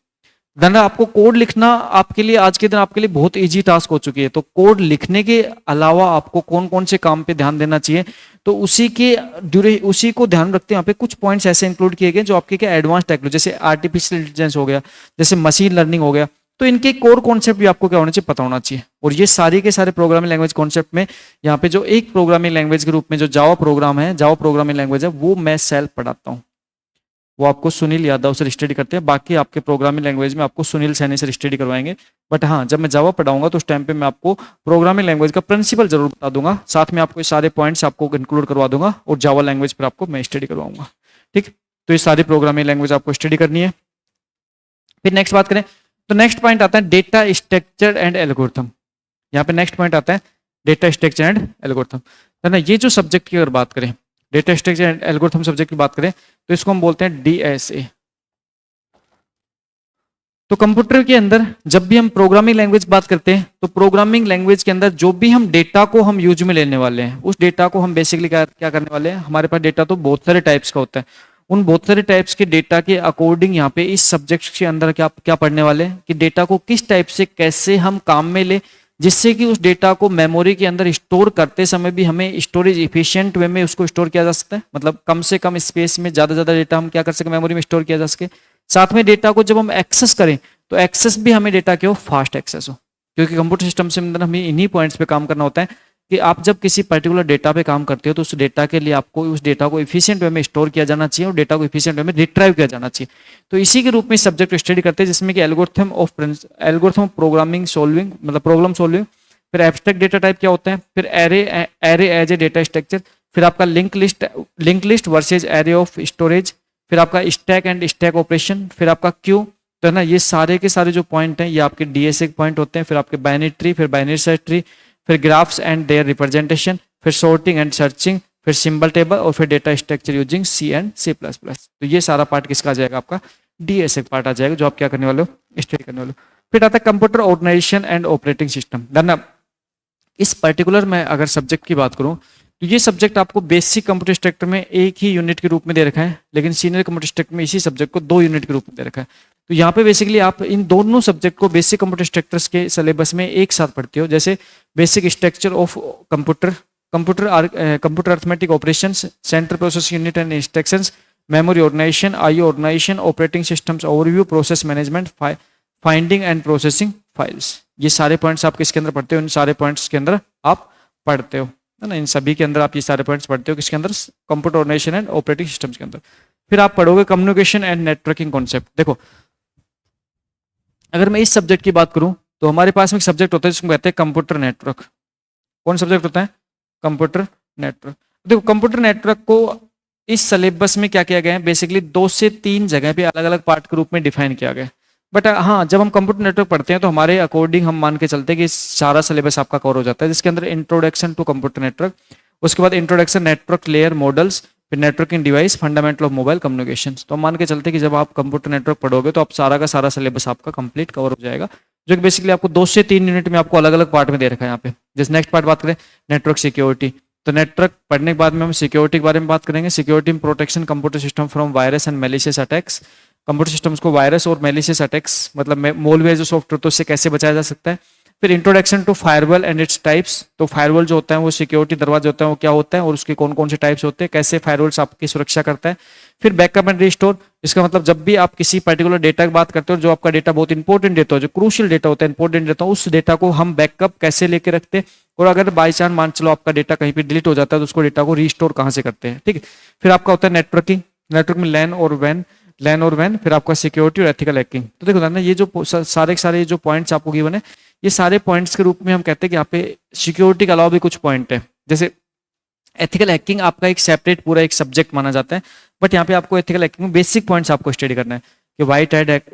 धन आपको कोड लिखना आपके लिए आज के दिन आपके लिए बहुत इजी टास्क हो चुकी है। तो कोड लिखने के अलावा आपको कौन कौन से काम पे ध्यान देना चाहिए, तो उसी को ध्यान रखते हैं यहाँ पे कुछ पॉइंट्स ऐसे इंक्लूड किए गए जो आपके क्या एडवांस टेक्नोलॉजी, जैसे आर्टिफिशियल इंटेलिजेंस हो गया, जैसे मशीन लर्निंग हो गया। तो इनके कोर कॉन्सेप्ट भी आपको क्या होना चाहिए, पता होना चाहिए। और ये सारे के सारे प्रोग्रामिंग लैंग्वेज कॉन्सेप्ट में यहाँ पे जो एक प्रोग्रामिंग लैंग्वेज के रूप में जो जावा प्रोग्राम है, जावा प्रोग्रामिंग लैंग्वेज है, वो मैं सेल्फ पढ़ाता हूँ। वो आपको सुनील यादव से स्टडी करते हैं। बाकी आपके प्रोग्रामिंग लैंग्वेज में आपको सुनील सैनी से स्टडी करवाएंगे। बट हाँ, जब मैं जावा पढ़ाऊंगा तो उस टाइम पे मैं आपको प्रोग्रामिंग लैंग्वेज का प्रिंसिपल जरूर बता दूंगा, साथ में आपको ये सारे पॉइंट्स आपको इंक्लूड करवा दूंगा और जावा लैंग्वेज पर आपको मैं स्टडी करवाऊंगा। ठीक, तो ये सारी प्रोग्रामिंग लैंग्वेज आपको स्टडी करनी है। फिर नेक्स्ट बात करें तो नेक्स्ट पॉइंट आता है डेटा स्ट्रक्चर एंड एल्गोरिथम। यहाँ पे नेक्स्ट पॉइंट आता है डेटा स्ट्रक्चर एंड एल्गोरिथम, है ना। ये जो सब्जेक्ट की अगर बात करें, data structure and algorithm subject की बात करें, तो इसको हम बोलते हैं डीएसए। तो कंप्यूटर के अंदर जब भी हम प्रोग्रामिंग लैंग्वेज बात करते हैं, तो प्रोग्रामिंग लैंग्वेज के अंदर जो भी हम डेटा को हम यूज में लेने वाले हैं, उस डेटा को हम बेसिकली क्या करने वाले हैं। हमारे पास डेटा तो बहुत सारे टाइप्स का होता है, उन बहुत सारे टाइप्स के डेटा के अकॉर्डिंग यहाँ पे इस सब्जेक्ट के अंदर क्या क्या पढ़ने वाले हैं कि डेटा को किस टाइप से कैसे हम काम में ले, जिससे कि उस डेटा को मेमोरी के अंदर स्टोर करते समय भी हमें स्टोरेज इफिशिएंट वे में उसको स्टोर किया जा सकता है। मतलब कम से कम स्पेस में ज्यादा डेटा हम क्या कर सके, मेमोरी में स्टोर किया जा सके। साथ में डेटा को जब हम एक्सेस करें तो एक्सेस भी हमें डेटा के फास्ट एक्सेस हो, क्योंकि कंप्यूटर सिस्टम से अंदर हमें इन्हीं पॉइंट्स पे काम करना होता है कि आप जब किसी पर्टिकुलर डेटा पे काम करते हो तो उस डेटा के लिए आपको उस डेटा को इफिशिएंट वे में स्टोर किया जाना चाहिए और डेटा को इफिशिएंट वे में रिट्राइव किया जाना चाहिए। तो इसी के रूप में सब्जेक्ट स्टडी करते हैं, जिसमें कि एल्गोरिथम ऑफ प्रोग्रामिंग सॉल्विंग, मतलब प्रॉब्लम सॉल्विंग। फिर एब्स्ट्रैक्ट डेटा टाइप क्या होता है, फिर array as a data structure, फिर आपका link list versus array of storage, फिर आपका स्टैक एंड स्टैक ऑपरेशन, फिर आपका क्यू। तो है ना, ये सारे के सारे जो पॉइंट हैं ये आपके डीएसए पॉइंट होते हैं। फिर आपके बाइनरी ट्री, फिर बाइनरी सर्च ट्री, फिर ग्राफ्स एंड देयर रिप्रेजेंटेशन, फिर सॉर्टिंग एंड सर्चिंग, फिर सिंबल टेबल, और फिर data structure using C and C plus plus. तो ये सारा पार्ट किसका आ जाएगा, आपका डीएसए पार्ट आ जाएगा, जो आप क्या करने वाले हो, स्टडी करने वाले हो। फिर आता है computer organisation and operating system. धन्यवाद। इस पर्टिकुलर में अगर सब्जेक्ट की बात करूं तो ये सब्जेक्ट आपको बेसिक कंप्यूटर स्ट्रक्चर में एक ही यूनिट के रूप में दे रखा है, लेकिन सीनियर कंप्यूटर स्ट्रक्चर में इसी सब्जेक्ट को 2 यूनिट के रूप में दे रखा है। तो यहाँ पे बेसिकली आप इन दोनों सब्जेक्ट को बेसिक कंप्यूटर स्ट्रक्चर्स के सिलेबस में एक साथ पढ़ते हो। जैसे basic structure of computer arithmetic operations, central process unit and instructions, memory organisation, IO organisation, operating systems overview, process management, finding and processing, files. ये सारे पॉइंट्स आप किसके अंदर पढ़ते हो? इन सारे पॉइंट्स के अंदर आप पढ़ते हो, है ना। इन सभी के अंदर आप ये सारे पॉइंट्स पढ़ते हो, किसके अंदर? Computer organisation and operating systems के अंदर। फिर आप पढ़ोगे कम्युनिकेशन एंड नेटवर्किंग कॉन्सेप्ट। देखो, अगर मैं इस सब्जेक्ट की बात करूं तो हमारे पास में एक सब्जेक्ट होता है जिसको कहते हैं कंप्यूटर नेटवर्क। कौन सब्जेक्ट होता है? Computer network. देखो, कंप्यूटर नेटवर्क को इस सिलेबस में क्या किया गया है, बेसिकली 2 से 3 जगह पे अलग अलग पार्ट के रूप में डिफाइन किया गया है। बट हाँ, जब हम कंप्यूटर नेटवर्क पढ़ते हैं तो हमारे अकॉर्डिंग हम मान के चलते हैं कि सारा सिलेबस आपका कवर हो जाता है, जिसके अंदर इंट्रोडक्शन टू कंप्यूटर नेटवर्क, उसके बाद इंट्रोडक्शन नेटवर्क लेयर मॉडल्स, फिर networking device, fundamental of mobile communication. तो हम मान के चलते हैं कि जब आप कंप्यूटर नेटवर्क पढ़ोगे तो आप सारा का सारा सिलेबस आपका कंप्लीट कवर हो जाएगा, जो कि बेसिकली आपको 2 से 3 यूनिट में आपको अलग अलग पार्ट में दे रखा है यहाँ पे। जैसे नेक्स्ट पार्ट बात करें, नेटवर्क सिक्योरिटी। तो नेटवर्क पढ़ने के बाद में हम सिक्योरिटी के बारे में बात करेंगे। Security in protection computer system from virus and malicious attacks. Computer systems को वायरस और मैलिशियस अटैक्स, मतलब मोलवेयर जो सॉफ्टवेयर, तो उससे कैसे बचाया जा सकता है। फिर introduction to firewall and its types. तो फायरवॉल जो होता है वो सिक्योरिटी दरवाजे होता है, वो क्या होता है और उसके कौन कौन से टाइप्स होते हैं, कैसे फायरवॉल्स आपकी सुरक्षा करता है। फिर बैकअप एंड रिस्टोर। इसका मतलब जब भी आप किसी पर्टिकुलर डेटा की बात करते हो, जो आपका डेटा बहुत इंपॉर्टेंट डेटा हो, जो क्रूशियल डेटा होता है, इंपॉर्टेंट डेटा, उस डेटा को हम बैकअप कैसे लेके रखते हैं, और अगर बाई चांस मान चलो आपका डेटा कहीं पे डिलीट हो जाता है तो उसको डेटा को रिस्टोर कहाँ से करते हैं, ठीक है। फिर आपका होता है नेटवर्किंग। नेटवर्क में लैन और वैन। फिर आपका सिक्योरिटी और एथिकल हैकिंग। तो देखो ना, ये जो सारे के सारे जो पॉइंट्स आपको गिवन है, ये सारे पॉइंट्स के रूप में हम कहते हैं कि यहाँ पे सिक्योरिटी के अलावा भी कुछ पॉइंट है। जैसे एथिकल हैकिंग आपका एक सेपरेट पूरा एक सब्जेक्ट माना जाता है, बट यहाँ पे आपको एथिकल हैकिंग में बेसिक पॉइंट्स आपको स्टडी करना है कि व्हाइट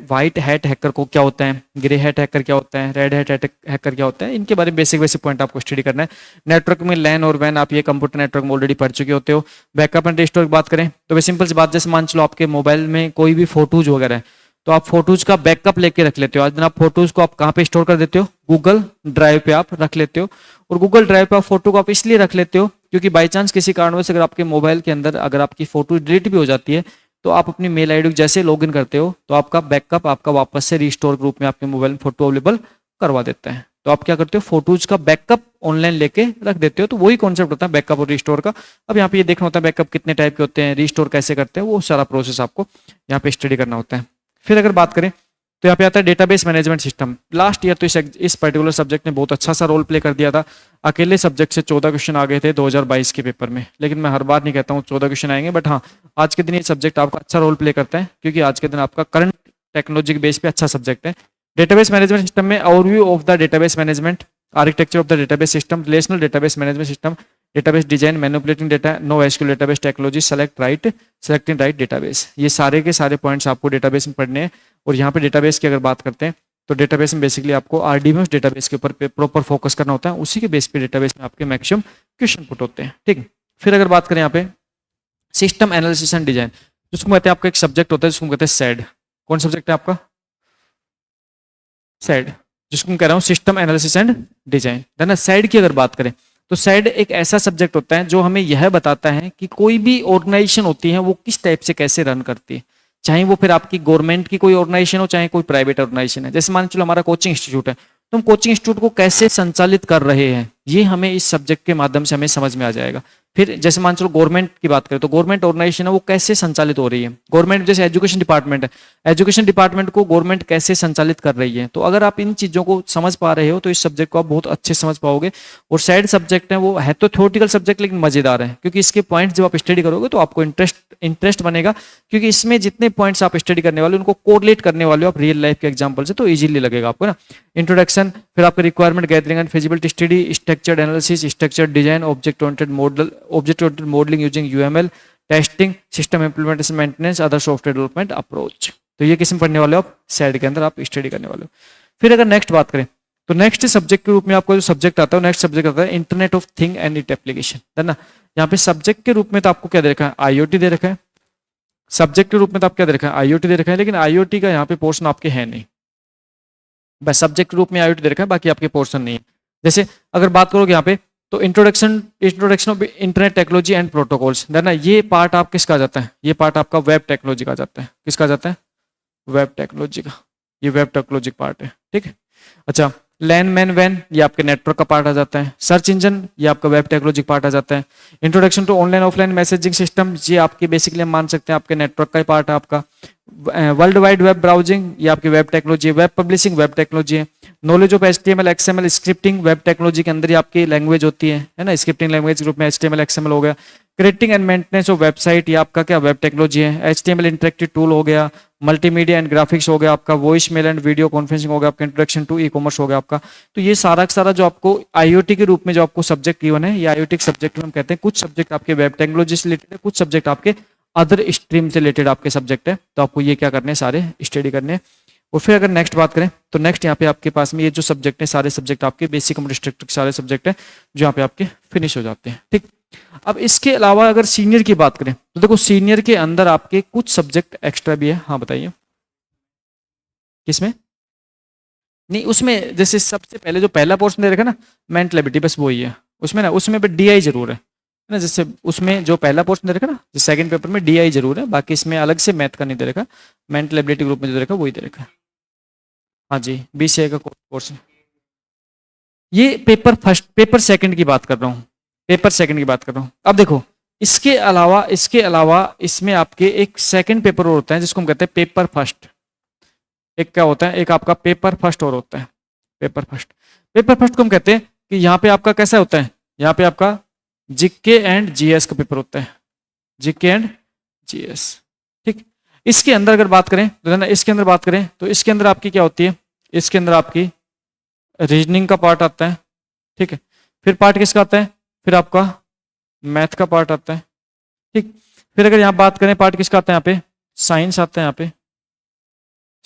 हैट हैकर को क्या होता है, ग्रे हैट हैकर क्या होता है, रेड हैट हैकर क्या होता है, इनके बारे में बेसिक बेसिक पॉइंट आपको स्टडी करना है। नेटवर्क में लैन और वैन, आप ये कंप्यूटर नेटवर्क में ऑलरेडी पढ़ चुके होते हो। बैकअप एंड रिस्टोर की बात करें तो वे सिंपल सी बात, जैसे मान चलो आपके मोबाइल में कोई भी फोटोज वगैरह है, तो आप फोटोज का बैकअप लेके रख लेते हो। आज दिन आप फोटोज को आप कहाँ पे स्टोर कर देते हो? गूगल ड्राइव पे आप रख लेते हो। और गूगल ड्राइव पे आप फोटो को आप इसलिए रख लेते हो क्योंकि बाई चांस किसी कारणवश अगर आपके मोबाइल के अंदर अगर आपकी फोटो डिलीट भी हो जाती है, तो आप अपनी मेल आईडी जैसे लॉगिन करते हो तो आपका बैकअप आपका वापस से रिस्टोर के रूप में आपके मोबाइल में फोटो अवेलेबल करवा देता है। तो आप क्या करते हो? फोटोज का बैकअप ऑनलाइन लेके रख देते हो। तो वही कॉन्सेप्ट होता है बैकअप और रिस्टोर का। अब यहाँ पे ये देखना होता है बैकअप कितने टाइप के होते हैं, रिस्टोर कैसे करते हैं, वो सारा प्रोसेस आपको यहाँ पे स्टडी करना होता है। फिर अगर बात करें तो यहाँ पे आता है database management system. Last year तो इस पर्टिकुलर सब्जेक्ट ने बहुत अच्छा सा रोल प्ले कर दिया था। अकेले सब्जेक्ट से 14 क्वेश्चन आ गए थे 2022 के पेपर में, लेकिन मैं हर बार नहीं कहता हूँ 14 क्वेश्चन आएंगे, बट हाँ, आज के दिन ये सब्जेक्ट आपका अच्छा रोल प्ले करता है क्योंकि आज के दिन आपका करंट टेक्नोलॉजी के बेस पे अच्छा सब्जेक्ट है। डेटाबेस मैनेजमेंट सिस्टम में overview of the database management, architecture of the database system, relational database management system, database design, manipulating data, no SQL database technology, selecting right database. ये सारे के सारे पॉइंट्स आपको डेटाबेस में पढ़ने हैं। और यहाँ पे डेटाबेस की अगर बात करते हैं तो डेटाबेस में बेसिकली आपको आरडीबीएमएस डेटाबेस के ऊपर प्रॉपर फोकस करना होता है, उसी के बेस पे डेटाबेस में आपके मैक्सिमम क्वेश्चन पुट होते हैं, ठीक है। फिर अगर बात करें यहाँ पे सिस्टम एनालिसिस एंड डिजाइन, जिसको कहते हैं आपका एक सब्जेक्ट होता है जिसको कहते हैं सैड। कौन सब्जेक्ट है आपका? सैड, जिसको मैं कह रहा हूँ सिस्टम एनालिसिस एंड डिजाइन, है ना। सैड की अगर बात करें तो सैड एक ऐसा सब्जेक्ट होता है जो हमें यह बताता है कि कोई भी ऑर्गेनाइजेशन होती है वो किस टाइप से कैसे रन करती है, चाहे वो फिर आपकी गवर्नमेंट की कोई ऑर्गेनाइजेशन हो चाहे कोई प्राइवेट ऑर्गेनाइजेशन है। जैसे मान चलो हमारा कोचिंग इंस्टीट्यूट है, तो हम कोचिंग इंस्टीट्यूट को कैसे संचालित कर रहे हैं ये हमें इस सब्जेक्ट के माध्यम से हमें समझ में आ जाएगा। फिर जैसे मान चलो गवर्नमेंट की बात करें तो गवर्नमेंट ऑर्गेनाइजेशन है वो कैसे संचालित हो रही है, गवर्नमेंट जैसे एजुकेशन डिपार्टमेंट है, एजुकेशन डिपार्टमेंट को गवर्नमेंट कैसे संचालित कर रही है। तो अगर आप इन चीजों को समझ पा रहे हो तो इस सब्जेक्ट को आप बहुत अच्छे समझ पाओगे। और सैड सब्जेक्ट है वो है तो थ्योरेटिकल सब्जेक्ट लेकिन मजेदार है, क्योंकि इसके पॉइंट्स जब आप स्टडी करोगे तो आपको इंटरेस्ट बनेगा, क्योंकि इसमें जितने पॉइंट्स आप स्टडी करने वाले उनको कोरिलेट करने वाले हो आप रियल लाइफ के एग्जांपल से, तो इजीली लगेगा आपको ना। इंट्रोडक्शन, फिर आपका requirement gathering and feasibility study, structured analysis, structured design, object oriented modelling using UML, testing, system implementation, maintenance, other software development approach. तो ये किस में पढ़ने वाले हो आप? सैड के अंदर आप स्टडी करने वाले हो। फिर अगर नेक्स्ट बात करें तो नेक्स्ट सब्जेक्ट के रूप में आपको जो सब्जेक्ट आता है नेक्स्ट सब्जेक्ट आता है internet of thing and it application, है ना। यहाँ पे सब्जेक्ट के रूप में तो आपको क्या दे रखा है? आईओटी दे रखा है। सब्जेक्ट के रूप में तो आप क्या दे रखा है? आईओटी दे रखा है, लेकिन आईओटी का यहाँ पे पोर्शन आपके है नहीं, बस सब्जेक्ट के रूप में आईओटी दे रखा है, बाकी आपके पोर्शन नहीं है। जैसे अगर बात करोगे यहाँ पे तो introduction of internet technology and protocols, है ना, ये पार्ट आप किसका आ जाता है? ये पार्ट आपका वेब टेक्नोलॉजी का जाता है। किसका जाता है? वेब टेक्नोलॉजी का, ये वेब टेक्नोलॉजी पार्ट है, ठीक है। अच्छा, लैन मैन वैन ये आपके नेटवर्क का पार्ट आ जाता है। सर्च इंजन ये आपका वेब टेक्नोलॉजी पार्ट आ जाता है। Introduction to online offline messaging system ये आपके बेसिकली हम मान सकते हैं आपके नेटवर्क का ही पार्ट है आपका। वर्ल्ड वाइड वेब ब्राउजिंग ये आपकी वेब टेक्नोलॉजी है। वेब पब्लिशिंग वेब टेक्नोलॉजी है। Knowledge of HTML XML scripting web technology के अंदर ही आपकी लैंग्वेज होती है ना, स्क्रिप्टिंग लैंग्वेज ग्रुप में HTML XML हो गया। Creating and maintenance of website, ये आपका क्या वेब टेक्नोलॉजी है। HTML इंटरेक्टिव टूल हो गया, मल्टीमीडिया एंड ग्राफिक्स हो गया आपका, voice male and video conferencing हो गया आपका, इंट्रोडक्शन टू ई कॉमर्स हो गया आपका। तो ये सारा का सारा जो आपको IoT के रूप में जो आपको सब्जेक्ट गिवन है, ये IoT सब्जेक्ट में हम कहते हैं कुछ सब्जेक्ट आपके वेब टेक्नोलॉजी से रिलेटेड है, कुछ सब्जेक्ट आपके अदर स्ट्रीम से रिलेटेड आपके सब्जेक्ट है। तो आपको ये क्या करने हैं, सारे स्टडी करने हैं। और फिर अगर नेक्स्ट बात करें तो नेक्स्ट यहाँ पे आपके पास में ये जो सब्जेक्ट है, सारे सब्जेक्ट आपके बेसिक कंप्यूटर स्ट्रक्चर के सारे सब्जेक्ट हैं जो यहाँ पे आपके फिनिश हो जाते हैं। ठीक, अब इसके अलावा अगर सीनियर की बात करें तो देखो सीनियर के अंदर आपके कुछ सब्जेक्ट एक्स्ट्रा भी है। हाँ बताइए किसमें? नहीं उसमें जैसे सबसे पहले जो पहला पोर्शन दे रखा ना मेंटल एबिलिटी, बस वही है उसमें ना, उसमें भी DI जरूर है ना। जैसे उसमें जो पहला पोर्शन दे रखा ना, सेकंड पेपर में DI जरूर है, बाकी इसमें अलग से मैथ का नहीं दे रखा, मेंटल एबिलिटी ग्रुप में जो दे रखा वही दे रखा। हाँ जी, BCI का कोर्स है ये। पेपर सेकंड की बात कर रहा हूँ, पेपर सेकंड की बात कर रहा हूँ। अब देखो इसके अलावा इसमें आपके एक सेकंड पेपर और होता है जिसको हम कहते हैं पेपर फर्स्ट। एक क्या होता है, एक आपका पेपर फर्स्ट और होता है, पेपर फर्स्ट। पेपर फर्स्ट को हम कहते हैं कि यहाँ पे आपका कैसा होता है, यहाँ पे आपका GK एंड GS का पेपर होता है, GK एंड GS। ठीक, इसके अंदर अगर बात करें तो ना, इसके अंदर बात करें तो इसके अंदर आपकी क्या होती है, इसके अंदर आपकी रीजनिंग का पार्ट आता है। ठीक है, फिर पार्ट किसका आता है, फिर आपका मैथ का पार्ट आता है। ठीक, फिर अगर यहाँ बात करें पार्ट किसका आता है, यहाँ पे साइंस आता है, यहाँ पे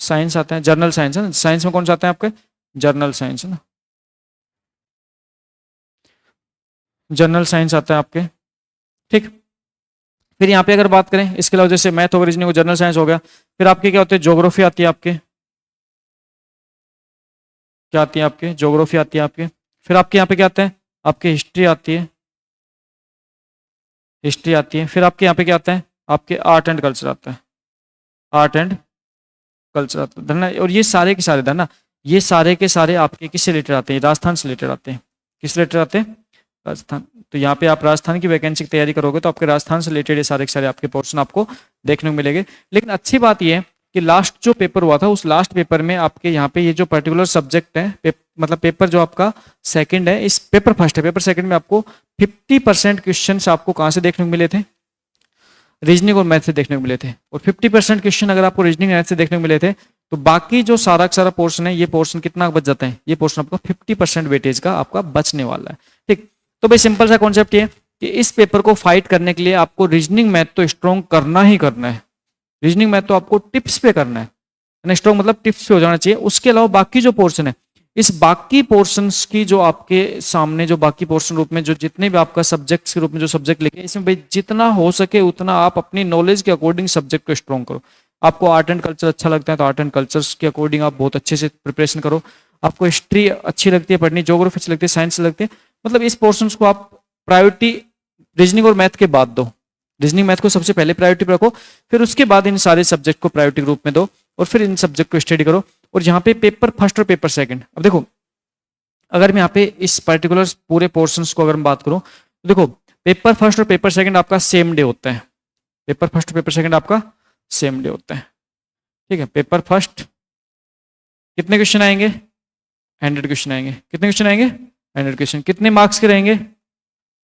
साइंस आता है, जर्नल साइंस है ना। साइंस में कौन सा आता है आपके, जर्नल साइंस है ना, जर्नल साइंस आता है आपके। ठीक, फिर यहाँ पे अगर बात करें इसके अलावा जैसे मैथ हो गया, रीजनिंग हो, जर्नल साइंस हो गया, फिर आपके क्या होते हैं, ज्योग्राफी आती है आपके, क्या आती है आपके, ज्योग्राफी आती है आपके। फिर आपके यहाँ पे क्या आता है, आपके हिस्ट्री आती है, हिस्ट्री आती है। फिर आपके यहाँ पे क्या आता है, आपके आर्ट एंड कल्चर आता है, आर्ट एंड कल्चर आता है धरना। और ये सारे के सारे धरना, ये सारे के सारे आपके किससे रिलेटेड आते हैं, राजस्थान से रिलेटेड आते हैं। किस रिलेटेड आते हैं, राजस्थान। तो यहाँ पे आप राजस्थान की वैकेंसी की तैयारी करोगे तो आपके राजस्थान से रिलेटेड ये सारे के सारे आपके पोर्शन आपको देखने को मिलेंगे। लेकिन अच्छी बात ये है कि लास्ट जो पेपर हुआ था उस लास्ट पेपर में आपके यहाँ पे ये जो पर्टिकुलर सब्जेक्ट है, मतलब पेपर जो आपका सेकंड है, इस पेपर फर्स्ट है, पेपर सेकंड में आपको 50% क्वेश्चन आपको कहाँ से देखने को मिले थे, रीजनिंग और मैथ से देखने को मिले थे। और 50% क्वेश्चन अगर आपको रीजनिंग मैथ से देखने को मिले थे तो बाकी जो सारा का सारा पोर्शन है, ये पोर्शन कितना बच जाता है, ये पोर्शन आपका 50% वेटेज का आपका बचने वाला है। ठीक, तो भाई सिंपल सा कॉन्सेप्ट ये कि इस पेपर को फाइट करने के लिए आपको रीजनिंग मैथ तो स्ट्रॉन्ग करना ही करना है, रीजनिंग मैथ तो आपको टिप्स पे करना है, स्ट्रॉन्ग मतलब टिप्स पे हो जाना चाहिए। उसके अलावा बाकी जो पोर्शन है, इस बाकी पोर्शंस की जो आपके सामने जो बाकी पोर्शन रूप में जो जितने भी आपका सब्जेक्ट्स के रूप में जो सब्जेक्ट लिखे, इसमें भाई जितना हो सके उतना आप अपनी नॉलेज के अकॉर्डिंग सब्जेक्ट को स्ट्रॉन्ग करो। आपको आर्ट एंड कल्चर अच्छा लगता है तो आर्ट एंड कल्चर्स के अकॉर्डिंग आप बहुत अच्छे से प्रिपरेशन करो। आपको हिस्ट्री अच्छी लगती है पढ़नी, ज्योग्राफी अच्छी लगती है, साइंस लगती है, मतलब इस पोर्शन को आप प्रायोरिटी रीजनिंग और मैथ के बाद दो। रीजनिंग मैथ को सबसे पहले प्रायोरिटी पर रखो, फिर उसके बाद इन सारे सब्जेक्ट को प्रायोरिटी के रूप में दो और फिर इन सब्जेक्ट को स्टडी करो। और यहाँ पे पेपर फर्स्ट और पेपर सेकंड, अब देखो अगर मैं यहाँ पे इस पर्टिकुलर पूरे पोर्शंस को अगर मैं बात करूं तो देखो पेपर फर्स्ट और पेपर सेकंड आपका सेम डे होता है, पेपर फर्स्ट और पेपर सेकंड आपका सेम डे होता है। ठीक है, पेपर फर्स्ट कितने क्वेश्चन आएंगे, 100 क्वेश्चन आएंगे। कितने क्वेश्चन आएंगे, 100 क्वेश्चन। कितने मार्क्स के रहेंगे,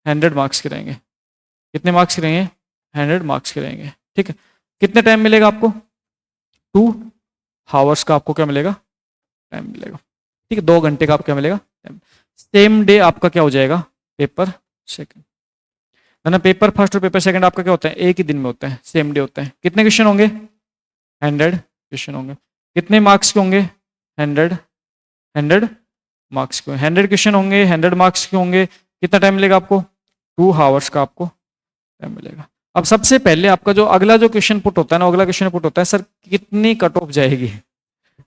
100 मार्क्स के रहेंगे। कितने मार्क्स के रहेंगे, 100 मार्क्स के रहेंगे। ठीक है, कितने टाइम मिलेगा आपको, 2 आवर्स का आपको क्या मिलेगा, टाइम मिलेगा। ठीक है, 2 घंटे का आपको क्या मिलेगा, सेम डे आपका क्या हो जाएगा, पेपर सेकंड है ना। पेपर फर्स्ट और पेपर सेकंड आपका क्या होता है, एक ही दिन में होता है, सेम डे होता है। कितने क्वेश्चन होंगे, 100 क्वेश्चन होंगे। कितने मार्क्स के होंगे, 100 मार्क्स के, 100 क्वेश्चन होंगे, 100 मार्क्स के होंगे। कितना टाइम मिलेगा आपको, 2 आवर्स का आपको टाइम मिलेगा। अब सबसे पहले आपका जो अगला जो क्वेश्चन पुट होता है ना, अगला क्वेश्चन पुट होता है सर कितनी कट ऑफ जाएगी, है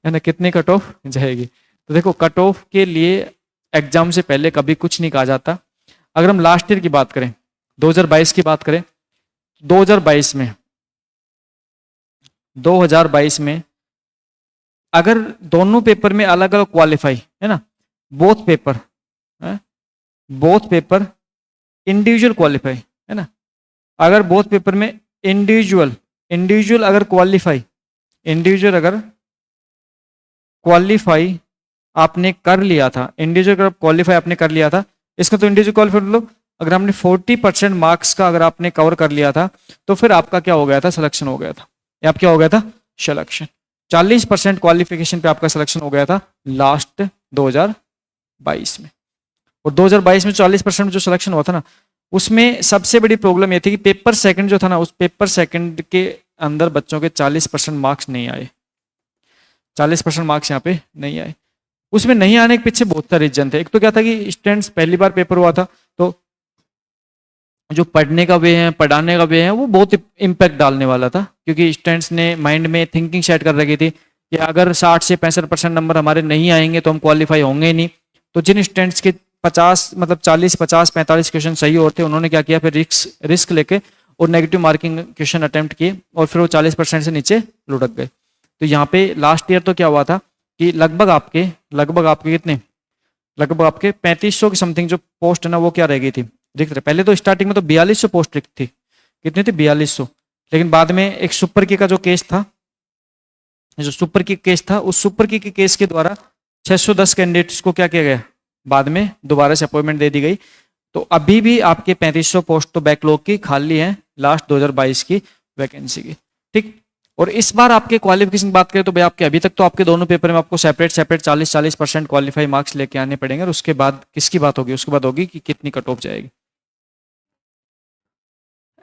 ना, कितनी कट ऑफ जाएगी। तो देखो कट ऑफ के लिए एग्जाम से पहले कभी कुछ नहीं कहा जाता। अगर हम लास्ट ईयर की बात करें, 2022 की बात करें, 2022 में अगर दोनों पेपर में अलग अलग क्वालिफाई है ना, बोथ पेपर इंडिविजुअल क्वालिफाई है ना, अगर बोथ पेपर में इंडिविजुअल अगर क्वालिफाई आपने कर लिया था, इंडिविजुअल अगर क्वालिफाई आपने कर लिया था, इसका तो इंडिविजुअल क्वालिफाई मतलब अगर आपने 40% मार्क्स का अगर आपने कवर कर लिया था तो फिर आपका क्या हो गया था, सिलेक्शन हो गया था। या आप क्या हो गया था, सिलेक्शन। 40% क्वालिफिकेशन पे आपका सिलेक्शन हो गया था लास्ट 2022 में। और 2022 में 40% जो सिलेक्शन हुआ था ना, उसमें सबसे बड़ी प्रॉब्लम ये थी कि पेपर सेकंड जो था ना, उस पेपर सेकंड के अंदर बच्चों के 40% मार्क्स नहीं आए। 40% मार्क्स यहाँ पे नहीं आए। उसमें नहीं आने के पीछे बहुत सारे रीजन थे। एक तो क्या था कि स्टूडेंट्स पहली बार पेपर हुआ था, तो जो पढ़ने का वे है, पढ़ाने का वे है, वो बहुत इम्पैक्ट डालने वाला था, क्योंकि स्टूडेंट्स ने माइंड में थिंकिंग सेट कर रखी थी कि अगर 60 से 65% नंबर हमारे नहीं आएंगे तो हम क्वालिफाई होंगे ही नहीं। तो जिन स्टूडेंट्स के 50 मतलब 40, 50, 45 क्वेश्चन सही होते, उन्होंने क्या किया, फिर रिस्क लेके और नेगेटिव मार्किंग क्वेश्चन अटेम्प्ट किए और फिर वो 40% से नीचे लुढ़क गए। तो यहाँ पे लास्ट ईयर तो क्या हुआ था कि लगभग आपके कितने, लगभग आपके 3500 की समथिंग जो पोस्ट है ना, वो क्या रह गई थी, रिक्त रहे। पहले तो स्टार्टिंग में तो 4200 पोस्ट रिक्त थी। कितनी थी, 4200। लेकिन बाद में एक सुपर की का जो केस था, जो सुपर की केस था, उस सुपर की के केस के द्वारा 610 कैंडिडेट्स को क्या किया गया, बाद में दोबारा से अपॉइंटमेंट दे दी गई। तो अभी भी आपके 3500 पोस्ट तो बैकलॉग की खाली है लास्ट 2022 की वैकेंसी की, ठीक। और इस बार आपके क्वालिफिकेशन की बात करें तो भाई आपके अभी तक तो आपके दोनों पेपर में आपको सेपरेट 40% क्वालिफाई मार्क्स लेके आने पड़ेंगे। और उसके बाद किसकी बात होगी, उसके बाद होगी कि कितनी कट ऑफ जाएगी,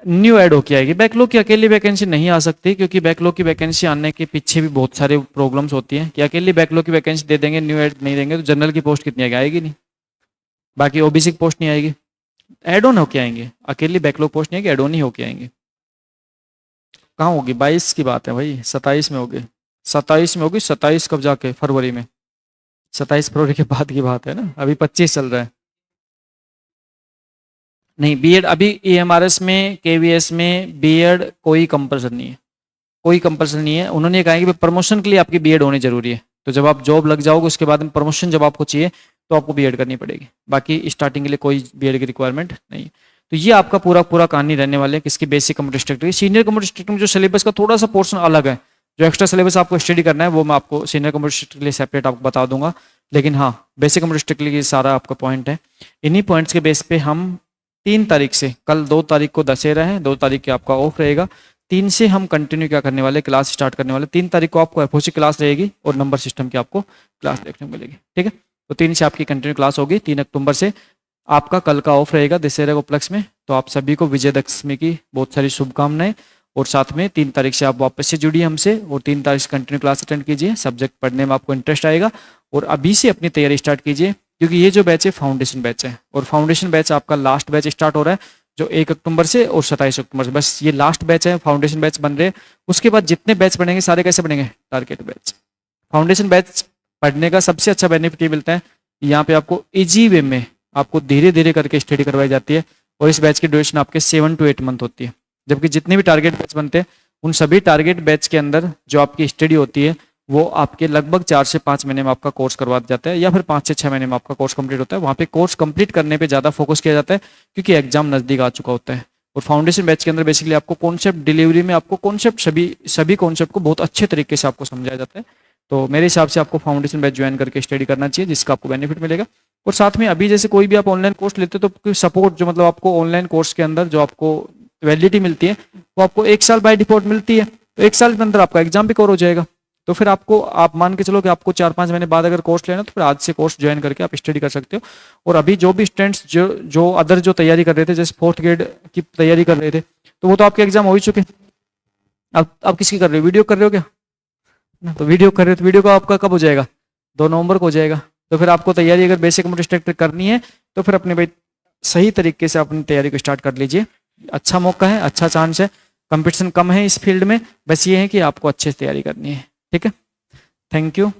न्यू ऐड होके आएगी। बैकलॉग की अकेली वैकेंसी नहीं आ सकती, क्योंकि बैकलॉग की वैकेंसी आने के पीछे भी बहुत सारे प्रॉब्लम्स होती हैं कि अकेली बैकलॉग की वैकेंसी दे देंगे, न्यू ऐड नहीं देंगे तो जनरल की पोस्ट कितनी आएगी, आएगी नहीं। बाकी ओबीसी की पोस्ट नहीं आएगी, एड ऑन होके आएंगे। अकेली बैकलॉग पोस्ट नहीं आएगी, एड ऑन ही होके आएंगे। कहाँ होगी, 22 की बात है भाई, 27 में होगी, 27 में होगी। 27 कब जाके, फरवरी में, 27 फरवरी के बाद की बात है ना, अभी 25 चल रहा है। नहीं, बीएड अभी ईएमआरएस में, केवीएस में बीएड कोई कंपल्सन नहीं है, कोई कंपल्सन नहीं है। उन्होंने ये कहा है कि प्रमोशन के लिए आपकी बीएड होनी जरूरी है। तो जब आप जॉब लग जाओगे उसके बाद में प्रमोशन जब आपको चाहिए तो आपको बीएड करनी पड़ेगी। बाकी स्टार्टिंग के लिए कोई बीएड की रिक्वायरमेंट नहीं है। तो ये आपका पूरा पूरा कहानी रहने वाले है किसकी, बेसिक कंप्यूटर स्ट्रक्चर की। सीनियर कंप्यूटर स्ट्रक्चर में जो सिलेबस का थोड़ा सा पोर्शन अलग है, जो एक्स्ट्रा सिलेबस आपको स्टडी करना है वो मैं आपको सीनियर कंप्यूटर स्ट्रक्चर के लिए सेपरेट आपको बता दूंगा। लेकिन हाँ, बेसिक कंप्यूटर स्ट्रक्चर के लिए सारा आपका पॉइंट है। इन्हीं पॉइंट्स के बेस पे हम 3 तारीख से, कल 2 तारीख को दशहरा है, 2 तारीख के आपका ऑफ रहेगा, 3 से हम कंटिन्यू क्या करने वाले, क्लास स्टार्ट करने वाले। 3 तारीख को आपको एफओसी क्लास रहेगी और नंबर सिस्टम की आपको क्लास देखने को मिलेगी, ठीक है। तो 3 से आपकी कंटिन्यू क्लास होगी। 3 अक्टूबर से आपका कल का ऑफ रहेगा दशहरे के उपलक्ष्य में। तो आप सभी को विजयदशमी की बहुत सारी शुभकामनाएं। और साथ में 3 तारीख से आप वापस से जुड़िए हमसे और 3 तारीख से कंटिन्यू क्लास अटेंड कीजिए। सब्जेक्ट पढ़ने में आपको इंटरेस्ट आएगा और अभी से अपनी तैयारी स्टार्ट कीजिए, क्योंकि ये जो बैच है फाउंडेशन बैच है और फाउंडेशन बैच आपका लास्ट बैच स्टार्ट हो रहा है जो 1 अक्टूबर से और 27 अक्टूबर से। बस ये लास्ट बैच है, फाउंडेशन बैच बन रहे हैं। उसके बाद जितने बैच बनेंगे सारे कैसे बनेंगे, टारगेट बैच। फाउंडेशन बैच पढ़ने का सबसे अच्छा बेनिफिट ये मिलता है, यहाँ पे आपको इजी वे में आपको धीरे धीरे करके स्टडी करवाई जाती है। और इस बैच की ड्यूरेशन आपके 7 to 8 मंथ होती है। जबकि जितने भी टारगेट बैच बनते हैं उन सभी टारगेट बैच के अंदर जो आपकी स्टडी होती है वो आपके लगभग 4 से 5 महीने में आपका कोर्स करवा जाता है, या फिर 5 से 6 महीने में आपका कोर्स कंप्लीट होता है। वहाँ पे कोर्स कंप्लीट करने पे ज़्यादा फोकस किया जाता है, क्योंकि एग्जाम नज़दीक आ चुका होता है। और फाउंडेशन बैच के अंदर बेसिकली आपको कॉन्सेप्ट डिलीवरी में आपको कॉन्सेप्ट सभी कॉन्सेप्ट को बहुत अच्छे तरीके से आपको समझाया जाता है। तो मेरे हिसाब से आपको फाउंडेशन बैच ज्वाइन करके स्टडी करना चाहिए, जिसका आपको बेनिफिट मिलेगा। और साथ में अभी जैसे कोई भी आप ऑनलाइन कोर्स लेते हो तो सपोर्ट जो मतलब आपको ऑनलाइन कोर्स के अंदर जो आपको वैलिडिटी मिलती है वो आपको 1 साल बाय डिफॉल्ट मिलती है। तो 1 साल के अंदर आपका एग्जाम भी कवर हो जाएगा। तो फिर आपको, आप मान के चलो कि आपको 4-5 महीने बाद अगर कोर्स लेना तो फिर आज से कोर्स ज्वाइन करके आप स्टडी कर सकते हो। और अभी जो भी स्टूडेंट्स जो अदर जो तैयारी कर रहे थे, जैसे 4th ग्रेड की तैयारी कर रहे थे, तो वो तो आपके एग्जाम हो ही चुके। अब किसकी कर रहे हो, वीडियो कर रहे हो क्या ना? तो वीडियो कर रहे हो तो वीडियो का आपका कब हो जाएगा, 2 नवंबर को हो जाएगा। तो फिर आपको तैयारी अगर बेसिक कंप्यूटर स्ट्रक्चर करनी है तो फिर अपने भाई सही तरीके से अपनी तैयारी को स्टार्ट कर लीजिए। अच्छा मौका है, अच्छा चांस है, कंपटीशन कम है इस फील्ड में। बस ये है कि आपको अच्छे से तैयारी करनी है, ठीक है। Thank you.